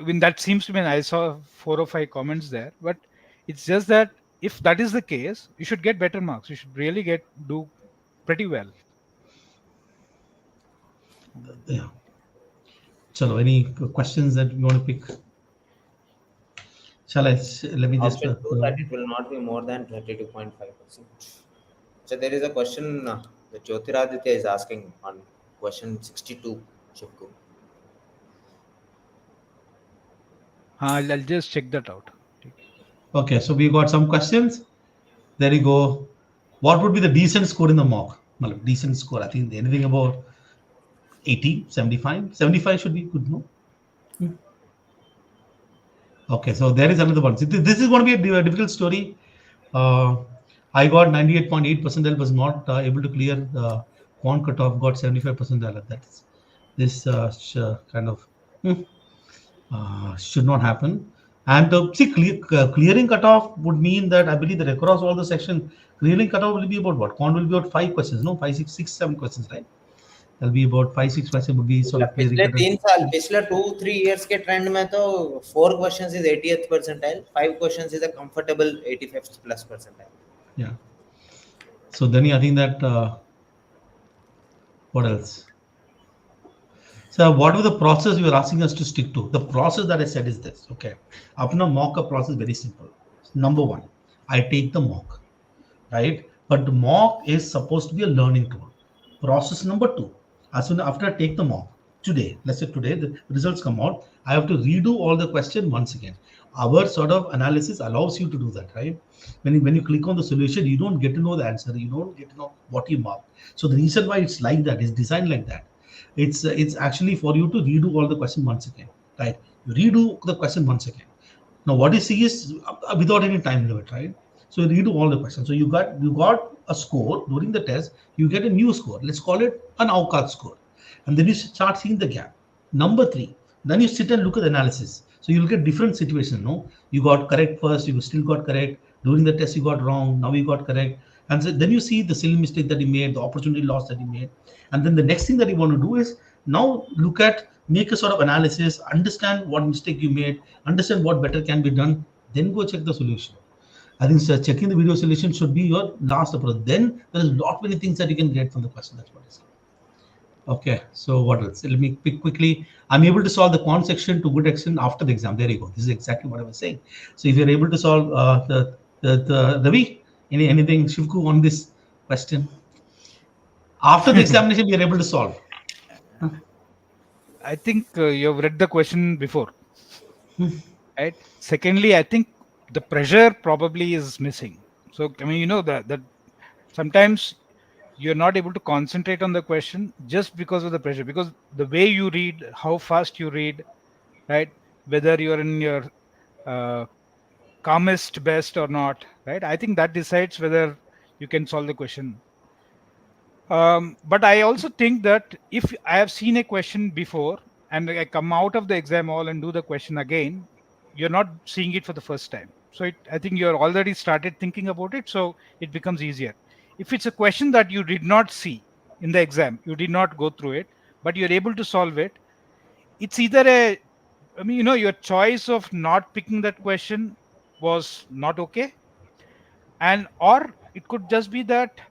when that seems to be, I saw 4 or 5 comments there. But it's just that if that is the case, you should get better marks. You should really do pretty well. Yeah. So, any questions that you want to pick? Let me just option 2 that it will not be more than 32.5%. So there is a question that Jyotiraditya is asking on question 62, Shivku. I'll just check that out. Okay, so we got some questions. There you go. What would be the decent score in the mock? Decent score, I think anything about 80, 75. 75 should be good, no? Okay, so there is another one. So this is going to be a difficult story. I got 98.8 percentile, was not able to clear the quant cutoff, got 75 percentile. That's this kind of should not happen. And see, clearing cutoff would mean that I believe that across all the section, clearing cutoff will be about what? Quant will be about 5 questions, no? 5, 6, 6, 7 questions, right? There'll be about 5, 6 questions would be sort of clearing पिछले cutoff. 3 साल पिछले 2-3 years के trend में तो 4 questions is 80th percentile, 5 questions is a comfortable 85th plus percentile. Yeah. So then I think that what else? So whatever the process you are asking us to stick to, the process that I said is this. Okay, अपना mock का process very simple. Number one, I take the mock, right? But the mock is supposed to be a learning tool. Process number two, as soon after I take the mock today, let's say today the results come out, I have to redo all the question once again. Our sort of analysis allows you to do that, right? When you click on the solution, you don't get to know the answer, you don't get to know what you marked. So the reason why it's like that is designed like that. It's actually for you to redo all the question once again, right? You redo the question once again. Now what you see is without any time limit, right? So you redo all the questions. So you got a score during the test. You get a new score. Let's call it an outcast score, and then you start seeing the gap. Number three, then you sit and look at the analysis. So you'll get different situations. No, you got correct first. You still got correct during the test. You got wrong. Now you got correct. And so then you see the silly mistake that you made, the opportunity loss that you made. And then the next thing that you want to do is now look at, make a sort of analysis, understand what mistake you made, understand what better can be done, then go check the solution. I think checking the video solution should be your last approach. Then there's a lot many things that you can get from the question. That's what I say. Okay, so what else? Let me pick quickly. I'm able to solve the quant section to good extent after the exam. There you go. This is exactly what I was saying. So if you're able to solve the Ravi, anything Shivku on this question? After the examination, we are able to solve. I think you've read the question before, right? Secondly, I think the pressure probably is missing. So I mean, you know that sometimes you're not able to concentrate on the question just because of the pressure, because the way you read, how fast you read, right? Whether you're in your calmest best or not, right? I think that decides whether you can solve the question. But I also think that if I have seen a question before and I come out of the exam hall and do the question again, you're not seeing it for the first time. So I think you're already started thinking about it, so it becomes easier. If it's a question that you did not see in the exam, you did not go through it, but you're able to solve it, it's either your choice of not picking that question was not okay, and or it could just be that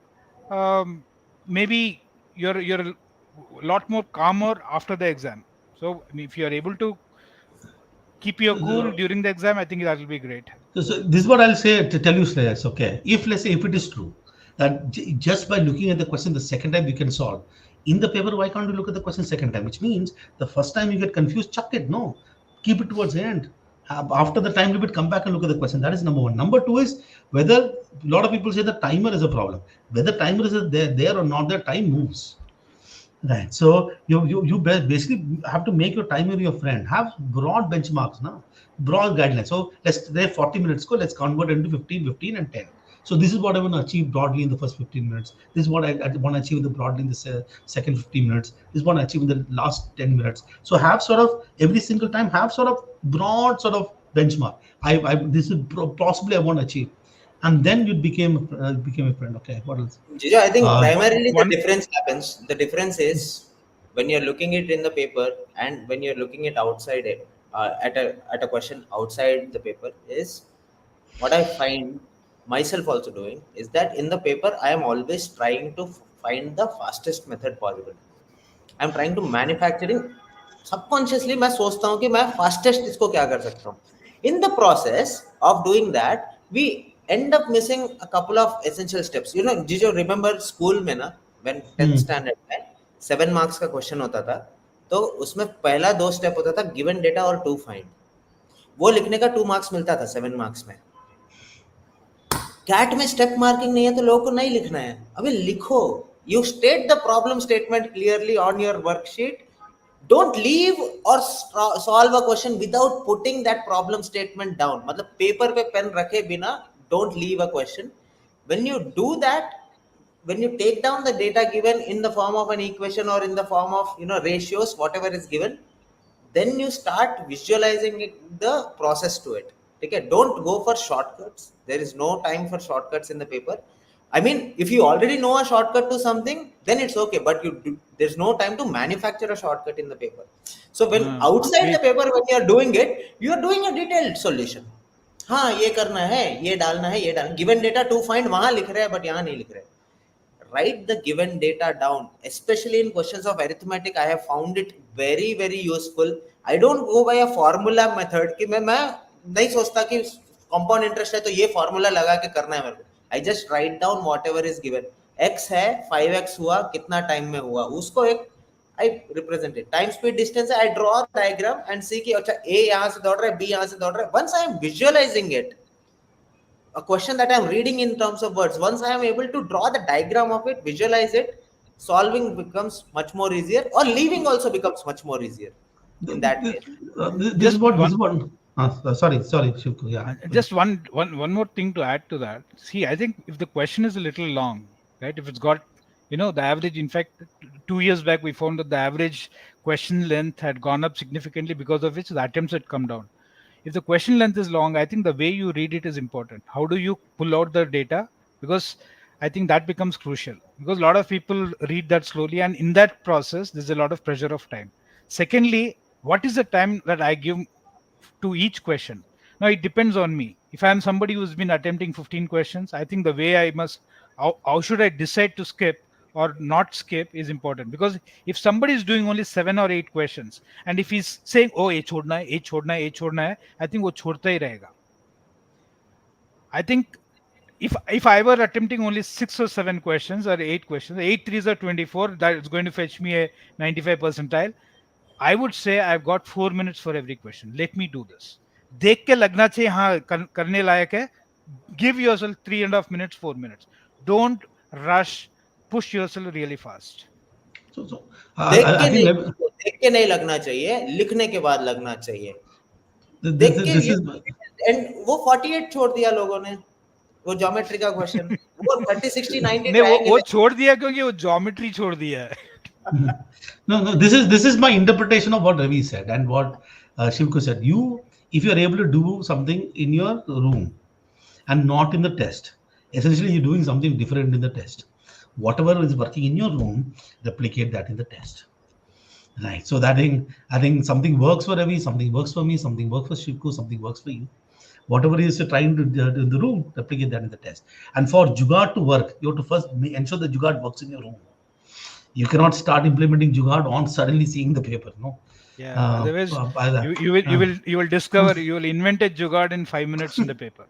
maybe you're a lot more calmer after the exam. So I mean, if you're able to keep your cool during the exam, I think that will be great. So this is what I'll say to tell you, Shreyas. Okay, if let's say if it is true that just by looking at the question the second time you can solve in the paper, why can't you look at the question second time? Which means the first time you get confused, chuck it. No, keep it towards the end. After the time limit, come back and look at the question. That is number one. Number two is whether a lot of people say the timer is a problem. Whether timer is there or not, there time moves. Right. So you basically have to make your timer your friend. Have broad benchmarks now, broad guidelines. So let's say 40 minutes go, let's convert into 15, 15 and 10. So this is what I want to achieve broadly in the first 15 minutes. This is what I want to achieve broadly in the second 15 minutes. This is what I achieve in the last 10 minutes. So have sort of every single time have sort of broad sort of benchmark. This is possibly I want to achieve. And then you became a friend. Okay, what else? Jijo, I think primarily one- the difference happens. The difference is when you're looking it in the paper and when you're looking it outside it, at a question outside the paper is what I find myself also doing is that in the paper I am always trying to find the fastest method possible. I'm trying to manufacturing subconsciously मैं सोचता हूँ कि मैं fastest इसको क्या कर सकता हूँ. In the process of doing that, we end up missing a couple of essential steps. You know, Jijo, remember school में ना when 10th standard में 7 marks का question होता था, तो उसमें पहला 2 step होता था given data और to find. वो लिखने का 2 marks मिलता था 7 marks में. कैट में स्टेप मार्किंग नहीं है तो लोगों को नहीं लिखना है. अबे लिखो. You state the problem statement clearly on your worksheet. Don't leave or solve a question without putting that problem statement down. मतलब पेपर पे पेन रखे बिना don't leave a question. When you do that, when you take down the data given in the form of an equation or in the form of ratios, whatever is given, then you start visualizing the process to it. Okay, don't go for shortcuts. There is no time for shortcuts in the paper. I mean, if you already know a shortcut to something, then it's okay, but there's no time to manufacture a shortcut in the paper. So when outside the paper, when you are doing it, you are doing a detailed solution. हाँ ये करना है, ये डालना है, ये डालना, given data to find वहां लिख रहे हैं, but यहाँ नहीं लिख रहे. Write the given data down. Especially in questions of arithmetic, I have found it very very useful. I don't go by a formula method कि मैं नहीं सोचता कि compound interest है तो ये formula लगा के करना है मेरे को. I just write down whatever is given. X है 5x हुआ, कितना टाइम में हुआ, उसको एक I represent it. Time, speed, distance, I draw a diagram and see कि अच्छा A यहाँ से दौड़ रहा है, B यहाँ से दौड़ रहा है. Once I am visualizing it, a question that I am reading in terms of words, once I am able to draw the diagram of it, visualize it, solving becomes much more easier, or leaving also becomes much more easier in that case. This is what sorry Shivku, yeah. Just one more thing to add to that. See, I think if the question is a little long, right, if it's got the average, in fact 2 years back we found that the average question length had gone up significantly, because of which the attempts had come down. If the question length is long, I think the way you read it is important. How do you pull out the data? Because I think that becomes crucial, because a lot of people read that slowly, and in that process there's a lot of pressure of time. Secondly, what is the time that I give to each question? Now it depends on me. If I am somebody who's been attempting 15 questions, I think the way I must, how should I decide to skip or not skip is important. Because if somebody is doing only 7 or 8 questions, and if he's saying, oh, ye chhodna hai, ye chhodna hai, ye chhodna hai, I think wo chhodta hi rahega. I think if I were attempting only 6 or 7 questions or 8 questions, 8 threes are 24, that is going to fetch me a 95 percentile. I would say I've got 4 minutes for every question. Let me do this. देख के लगना चाहिए हाँ करने लायक है. Give yourself 3.5 minutes, 4 minutes. Don't rush. Push yourself really fast. देख के नहीं लगना चाहिए, लिखने के बाद लगना चाहिए. देख के एंड वो 48 छोड़ दिया लोगों ने, वो ज्योमेट्री का क्वेश्चन, वो 30 60 90 नहीं वो छोड़ दिया क्योंकि वो ज्योमेट्री छोड़ दिया है. No, this is my interpretation of what Ravi said and what Shivku said. If you are able to do something in your room and not in the test, essentially you're doing something different in the test. Whatever is working in your room, replicate that in the test. Right. So I think something works for Ravi, something works for me, something works for Shivku, something works for you. Whatever it is you're trying to do in the room, replicate that in the test. And for Jugaad to work, you have to first ensure the Jugaad works in your room. You cannot start implementing Jugaad on suddenly seeing the paper, no? Yeah, otherwise you will discover, you will invent a Jugaad in 5 minutes in the paper.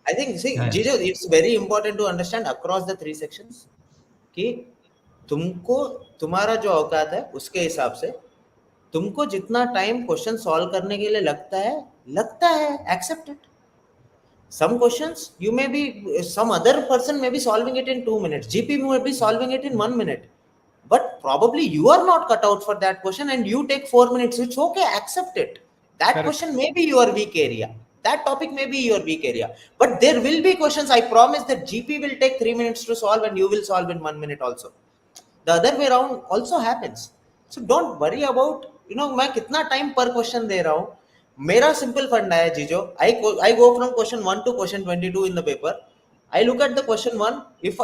I think, Jijo, it's very important to understand across the 3 sections कि तुमको तुम्हारा जो औकात है उसके हिसाब से तुमको जितना टाइम क्वेश्चन सॉल्व करने के लिए लगता है, accept it. Some questions you may be, some other person may be solving it in 2 minutes. GP may be solving it in 1 minute. But probably you are not cut out for that question and you take 4 minutes, which okay, accept it. That Correct. Question may be your weak area. That topic may be your weak area. But there will be questions, I promise, that GP will take 3 minutes to solve and you will solve in 1 minute also. The other way around also happens. So don't worry about, मैं कितना time per question दे रहा हूँ. मेरा simple फंडा है जीजो. I go from question 1 to question 22 in the paper. I look at the question 1. If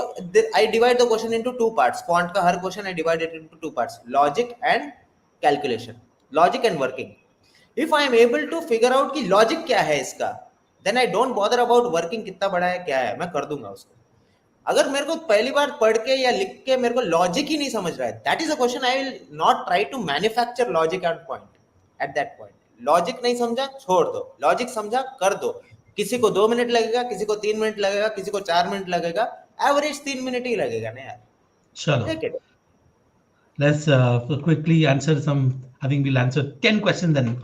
I divide the question into 2 parts. Quant का हर question I divide it into 2 parts. Logic and calculation. Logic and working. If I am able to figure out कि logic क्या है इसका, then I don't bother about working कितना बड़ा है क्या है, मैं कर दूंगा उसको. अगर मेरे को पहली बार पढ़ के या लिख के मेरे को लॉजिक ही नहीं समझ रहा है, that is a question I will not try to manufacture logic at that point. Logic नहीं समझा छोड़ दो, लॉजिक समझा कर दो. किसी को 2 मिनट लगेगा, किसी को 3 मिनट लगेगा, किसी को 4 मिनट लगेगा, एवरेज 3 मिनट ही लगेगा ना यार. चलो, let's quickly answer some. I think we'll answer 10 questions then.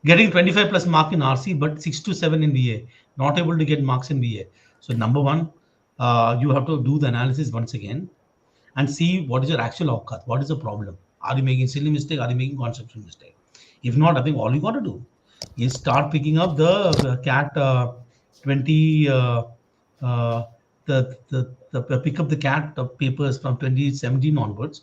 Getting 25 plus mark in RC, but 6 to 7 in VA. Not able to get marks in VA. So number one, you have to do the analysis once again and see what is your actual outcome. What is the problem? Are you making silly mistake? Are you making conceptual mistake? If not, I think all you got to do is start picking up the CAT 20 pick up the cat papers from 2017 onwards.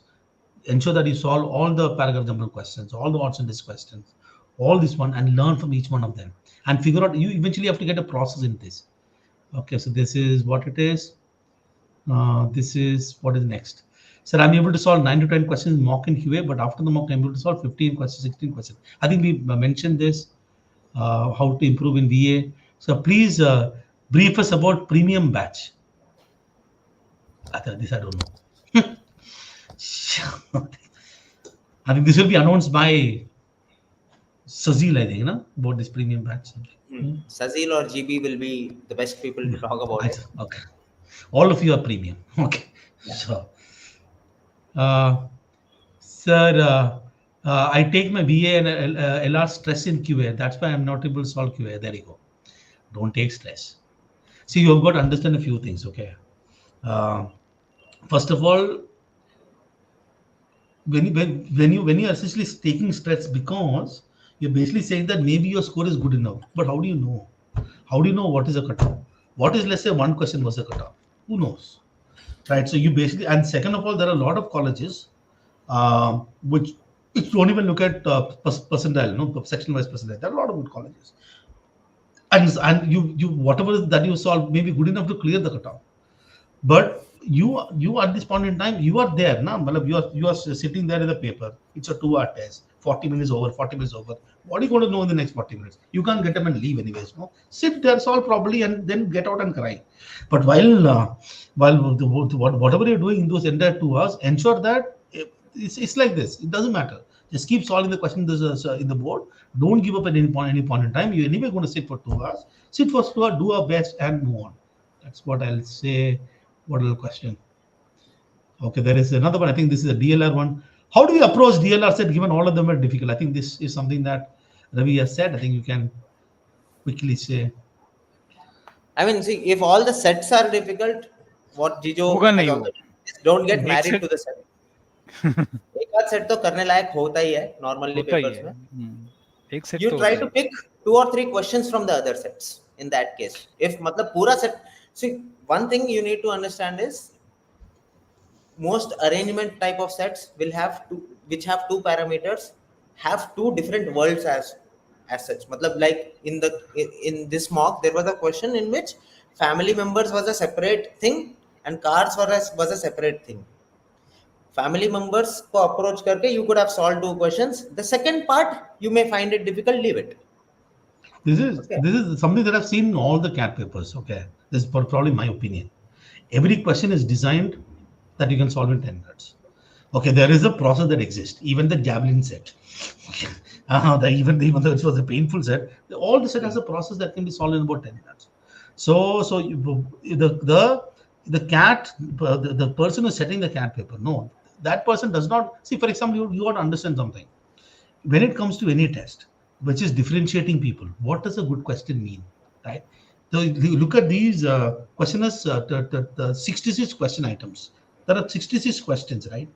Ensure that you solve all the paragraph jumble questions, all the odds and ends questions, all this one, and learn from each one of them, and figure out. You eventually have to get a process in this. Okay, so this is what it is. This is what is next. So I'm able to solve 9 to 10 questions mock in QA, but after the mock, I'm able to solve 15 questions, 16 questions. I think we mentioned this, how to improve in VA. So please brief us about premium batch. This I don't know. I think this will be announced by Sazil, I think, you know, about this premium batch. Sazil or GB will be the best people to talk about it. Okay. All of you are premium. Okay. Yeah. So, sir, I take my VA and LR stress in QA. That's why I'm not able to solve QA. There you go. Don't take stress. See, you've got to understand a few things. Okay. First of all, when you are essentially taking stress, because you're basically saying that maybe your score is good enough, but how do you know? How do you know what is a cutoff? What is, let's say, one question was a cutoff? Who knows, right? So you basically, and second of all, there are a lot of colleges which don't even look at percentile, no, section-wise percentile. There are a lot of good colleges, and you whatever that you solve may be good enough to clear the cutoff, but you at this point in time, you are there now. You are sitting there in the paper. It's a 2-hour test. 40 minutes over. What are you going to know in the next 40 minutes? You can't get them and leave anyways. No, sit there, solve properly, and then get out and cry. But while whatever you're doing in those entire 2 hours, ensure that it's like this. It doesn't matter. Just keep solving the question in the board. Don't give up at any point in time. You're anyway going to sit for 2 hours. Sit for 2 hours, do our best, and move on. That's what I'll say. What other question? Okay, there is another one. I think this is a DLR one. How do we approach DLR set given all of them are difficult? I think this is something that Ravi has said. I think you can quickly say. I mean, see, if all the sets are difficult, what Jijo don't get married to the set. एक आध set तो करने लायक होता ही है normally papers में. You try to pick 2 or 3 questions from the other sets in that case. If मतलब पूरा set, see, one thing you need to understand is most arrangement type of sets will have which have 2 parameters, have 2 different worlds as such. Matlab, like in this mock, there was a question in which family members was a separate thing and cars was a separate thing. Family members ko approach karke you could have solved 2 questions. The second part you may find it difficult, leave it. This is something that I've seen in all the CAT papers. Okay, this is probably my opinion. Every question is designed that you can solve in 10 minutes. Okay, there is a process that exists. Even the javelin set, even though it was a painful set, all the set has a process that can be solved in about 10 minutes. So the CAT, the person who's setting the CAT paper, no, that person does not see. For example, you want to understand something. When it comes to any test, which is differentiating people, what does a good question mean, right? So you look at these questionnaires, the 66 question items. There are 66 questions, right?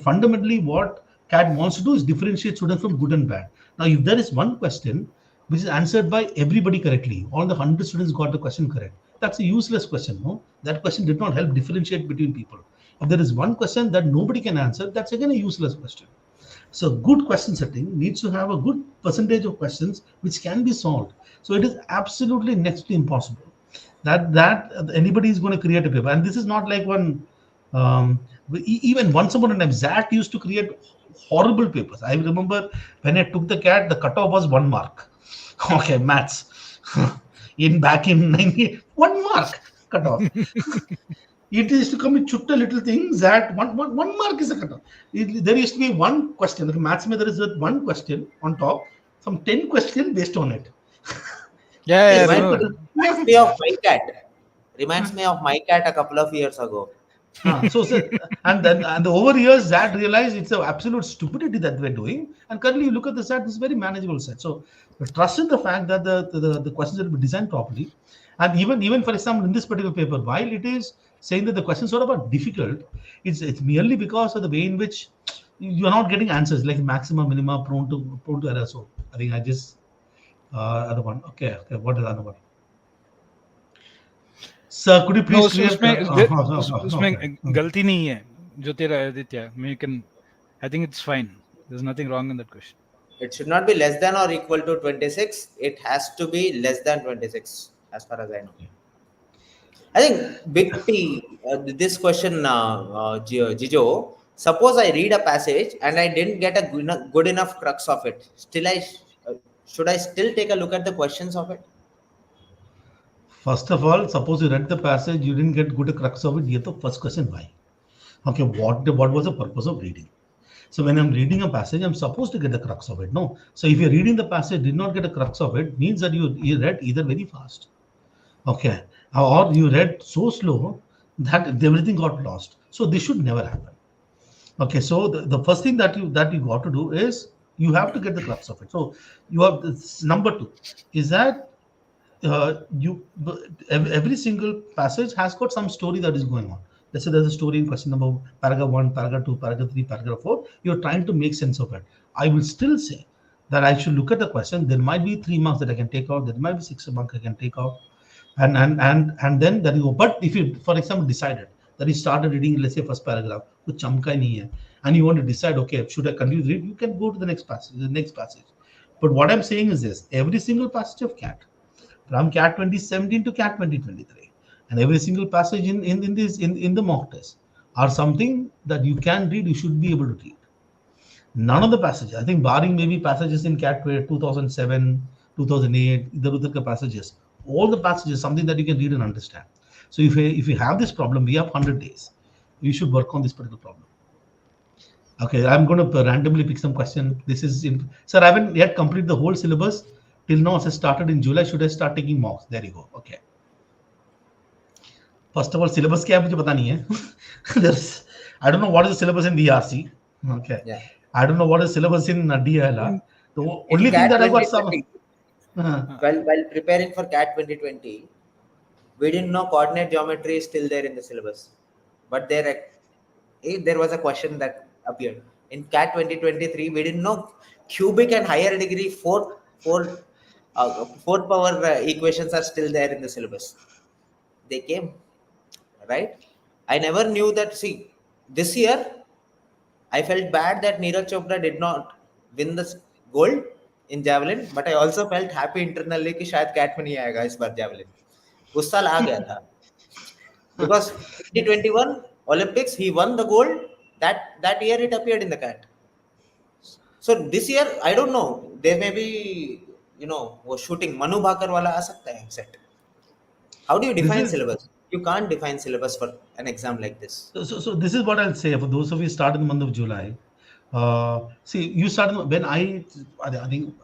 Fundamentally, what CAT wants to do is differentiate students from good and bad. Now, if there is one question which is answered by everybody correctly, all the 100 students got the question correct, that's a useless question. No, that question did not help differentiate between people. If there is one question that nobody can answer, that's again a useless question. So good question setting needs to have a good percentage of questions which can be solved. So it is absolutely next to impossible that anybody is going to create a paper. And this is not like one, even once upon a time, ZAT used to create horrible papers. I remember when I took the CAT, the cutoff was 1 mark. Okay, maths. Back in 90, 1 mark cutoff. It used to come in chutta little things that one mark is a cutoff. There used to be one question. Like maths, there is one question on top, some 10 questions based on it. Yeah, reminds me of my cat. Reminds me of my cat a couple of years ago. And over years, ZAT realized it's an absolute stupidity that we're doing. And currently, you look at the set; it's a very manageable set. So trust in the fact that the questions will be designed properly. And even for example, in this particular paper, while it is saying that the questions sort of are difficult, it's merely because of the way in which you are not getting answers like maxima, minima, prone to error. So I think I just other one. Okay. What is the other one? Sir, could you No, please clear? उसमें गलती नहीं है जो तेरा Aditya. You can, I think it's fine. There's nothing wrong in that question. It should not be less than or equal to 26. It has to be less than 26, as far as I know. I think Big T, this question, Jijo, suppose I read a passage and I didn't get a good enough crux of it. Still, should I still take a look at the questions of it? First of all, suppose you read the passage, you didn't get good crux of it. Ye to first question, why? Okay, what was the purpose of reading? So when I'm reading a passage, I'm supposed to get the crux of it. No. So if you're reading the passage, did not get a crux of it, means that you read either very fast, okay, or you read so slow that everything got lost. So this should never happen. Okay, so the first thing that you got to do is you have to get the crux of it. So you have this, number two is that every single passage has got some story that is going on. Let's say there's a story in question number paragraph 1, paragraph 2, paragraph 3, paragraph 4. You're trying to make sense of it. I will still say that I should look at the question. There might be 3 marks that I can take out. There might be 6 marks I can take out, and then that you go. But if you, for example, decided that you started reading, let's say first paragraph, which chamka nahi hai, and you want to decide, okay, should I continue to read? You can go to the next passage. But what I'm saying is this: every single passage of CAT, from CAT 2017 to CAT 2023, and every single passage in the mock test are something that you can read, you should be able to read. None of the passages, I think barring maybe passages in CAT 2007, 2008, the passages, all the passages, something that you can read and understand. So if you have this problem, we have 100 days. You should work on this particular problem. Okay, I'm going to randomly pick some question. This is, sir, I haven't yet completed the whole syllabus. Till now, it started in July. Should I start taking mocks? There you go. Okay. First of all, syllabus क्या है मुझे पता नहीं है. I don't know what is the syllabus in VARC. Okay. Yeah. I don't know what is the syllabus in DILR. The only thing that I got some. While preparing for CAT 2020, we didn't know coordinate geometry is still there in the syllabus, but there was a question that appeared in CAT 2023. We didn't know cubic and higher degree fourth power equations are still there in the syllabus. They came, right? I never knew that. See, this year I felt bad that Neeraj Chopra did not win the gold in javelin, but I also felt happy internally कि शायद CAT में नहीं आएगा इस बार javelin. उस साल आ गया था. Because 2021 Olympics he won the gold. That year it appeared in the CAT. So this year I don't know. There may be, वो shooting Manu Bhakar वाला आ सकता है set. How do you define syllabus? You can't define syllabus for an exam like this. So this is what I'll say for those of you start in the month of July. See, you started when I think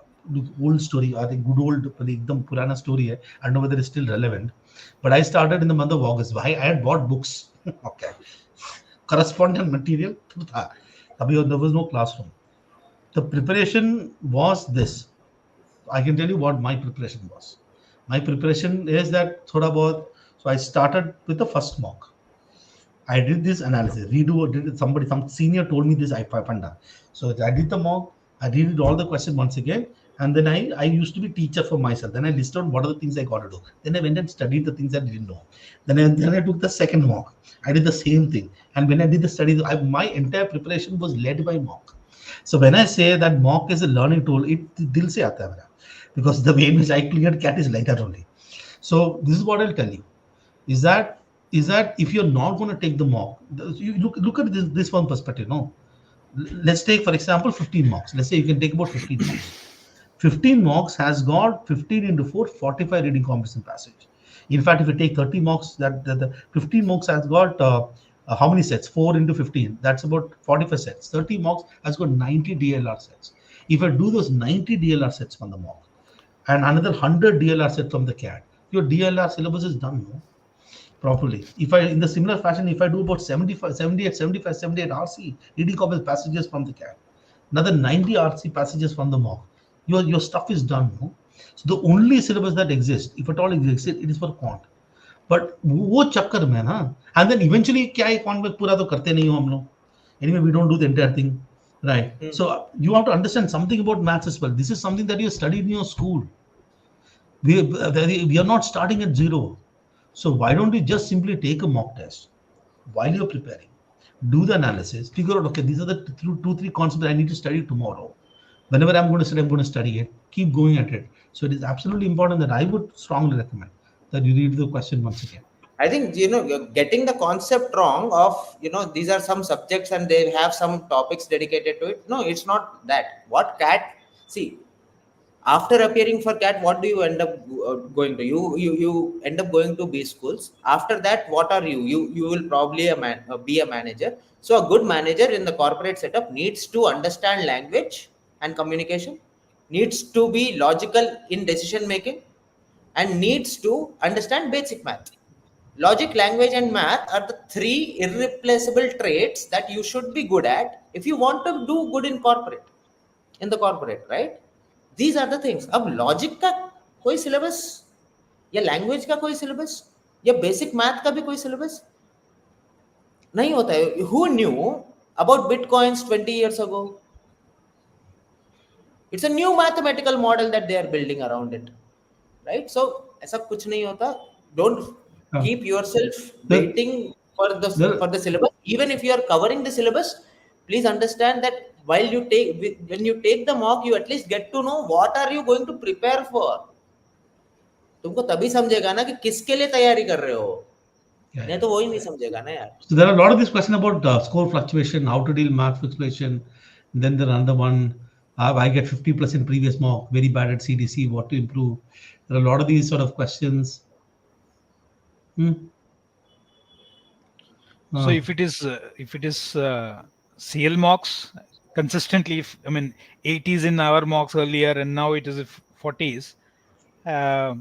old story. I think good old, ekdam purana story. I don't know whether it's still relevant, but I started in the month of August. I had bought books. Okay, correspondence material. There was no classroom. The preparation was this. I can tell you what my preparation was. My preparation is that thoda bahut. So I started with the first mock. I did this analysis. Some senior told me this panda. So I did the mock. I did all the questions once again, and then I used to be teacher for myself. Then I listed what are the things I got to do. Then I went and studied the things I didn't know. Then I took the second mock. I did the same thing. And when I did the study, my entire preparation was led by mock. So when I say that mock is a learning tool, it dil se aata hai, because the way in which I cleared CAT is like that only. So this is what I'll tell you. Is that if you're not going to take the mock, you look at this one perspective. No, let's take for example 15 mocks. Let's say you can take about 15 mocks. 15 mocks has got 15 into 4, 45 reading comprehension passage. In fact, if you take 30 mocks, that the 15 mocks has got how many sets? 4 into 15. That's about 45 sets. 30 mocks has got 90 DILR sets. If I do those 90 DILR sets from the mock and another 100 DILR sets from the CAT, your DILR syllabus is done. No? Properly. If I, in the similar fashion, if I do about 78 RC reading comprehension passages from the CAT, another 90 RC passages from the mock, your stuff is done. No? So the only syllabus that exists, if at all exists, it is for quant. But वो चक्कर में ना, and then eventually क्या है quant में पूरा तो करते नहीं हो हम लोग. Anyway, we don't do the entire thing, right? So you have to understand something about maths as well. This is something that you studied in your school. We are not starting at zero. So why don't you just simply take a mock test while you're preparing, do the analysis, figure out, okay, these are the two, three concepts that I need to study tomorrow. Whenever I'm going to study, I'm going to study it. Keep going at it. So it is absolutely important that I would strongly recommend that you read the question once again. I think, you're getting the concept wrong of, these are some subjects and they have some topics dedicated to it. No, it's not that. What CAT, see, after appearing for CAT, what do you end up going to? You end up going to B schools. After that, what are you? You will probably be a manager. So a good manager in the corporate setup needs to understand language and communication, needs to be logical in decision making, and needs to understand basic math. Logic, language, and math are the three irreplaceable traits that you should be good at if you want to do good in the corporate, right? These are the things. अब logic का कोई syllabus या language का कोई syllabus या basic math का भी कोई सिलेबस नहीं होता है. Who knew about bitcoins 20 years ago? It's a new mathematical model that they are building around it, right? So ऐसा कुछ नहीं होता. Don't keep yourself waiting for the syllabus. Even if you are covering the syllabus, please understand that when you take the mock, you at least get to know what are you going to prepare for. तुमको तभी समझेगा ना कि किसके लिए तैयारी कर रहे हो. नहीं तो वो ही नहीं समझेगा ना यार. So there are a lot of this question about score fluctuation, how to deal math fluctuation. Then there another one, I get 50% in previous mock, very bad at CDC, what to improve. There are a lot of these sort of questions. So if it is CL mocks consistently, 80s in our mocks earlier and now it is 40s, I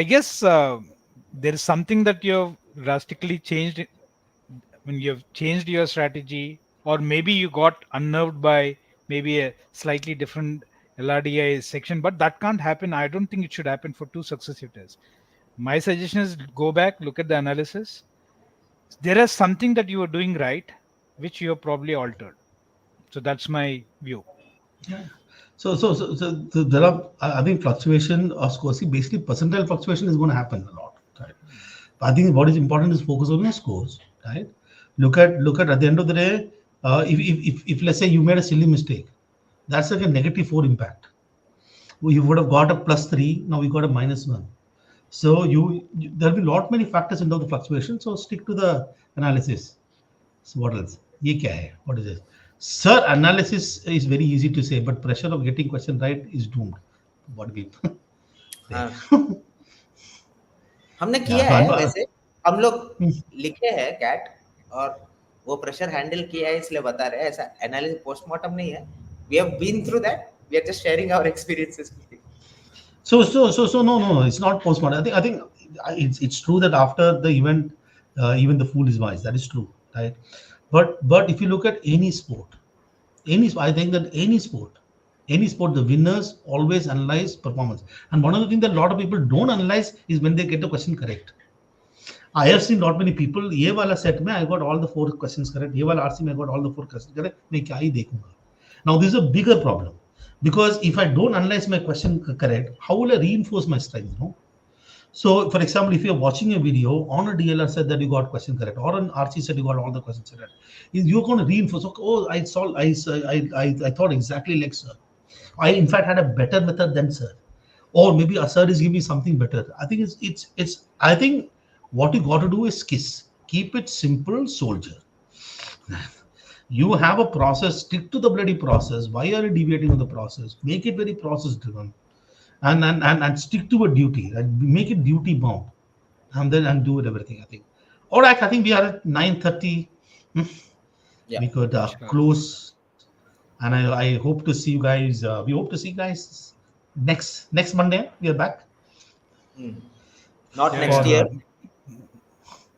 guess there is something that you have drastically changed when you have changed your strategy, or maybe you got unnerved by maybe a slightly different LRDI section, but that can't happen. I don't think it should happen for 2 successive tests. My suggestion is go back, look at the analysis. There is something that you are doing right, which you have probably altered. So that's my view. Yeah. So there are, I think, fluctuation of scores. Basically, percentile fluctuation is going to happen a lot. Right? I think what is important is focus on your scores. Right? Look at the end of the day. If let's say you made a silly mistake, that's like a -4 impact. You would have got a +3. Now you got a -1. So there'll be many factors into the fluctuation. So stick to the analysis. So what else? Ye kya hai? What is it? Sir, analysis is very easy to say, but pressure of getting question right is doomed. What we हमने किया है वैसे, हम लोग लिखे हैं cat और वो प्रेशर हैंडल किया है इसलिए बता रहे हैं. ऐसा एनालिसिस पोस्टमार्टम नहीं है. We have been through that. We are just sharing our experiences with you. So no, it's not postmortem. I think it's true that after the event, even the fool is wise. That is true, right? But if you look at any sport, I think that any sport, the winners always analyze performance. And one of the things that a lot of people don't analyze is when they get the question correct. I have seen not many people. ये वाला set में I got all the 4 questions correct. ये वाला RC में I got all the 4 questions correct. मैं क्या ही देखूंगा. Now this is a bigger problem. Because if I don't analyze my question correct, how will I reinforce my strength? No? So, for example, if you're watching a video on a DLR said that you got question correct, or an RC said you got all the questions correct, you're going to reinforce. Oh, I thought exactly like sir. I in fact had a better method than sir, or maybe a sir is giving me something better. I think it's. I think what you got to do is KISS. Keep it simple, soldier. You have a process, stick to the bloody process. Why are you deviating from the process? Make it very process driven, and stick to a duty, and make it duty bound, and do it everything. I think. All right, I think we are at 9:30. We could close, and I hope to see you guys. We hope to see you guys next Monday. We are back. Not next year.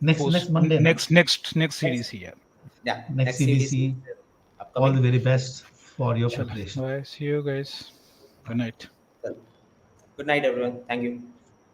Next Monday. Next CDC. Yeah. Next CDC. All the very best for your preparation. Bye. See you guys. Good night. Good night, everyone. Thank you.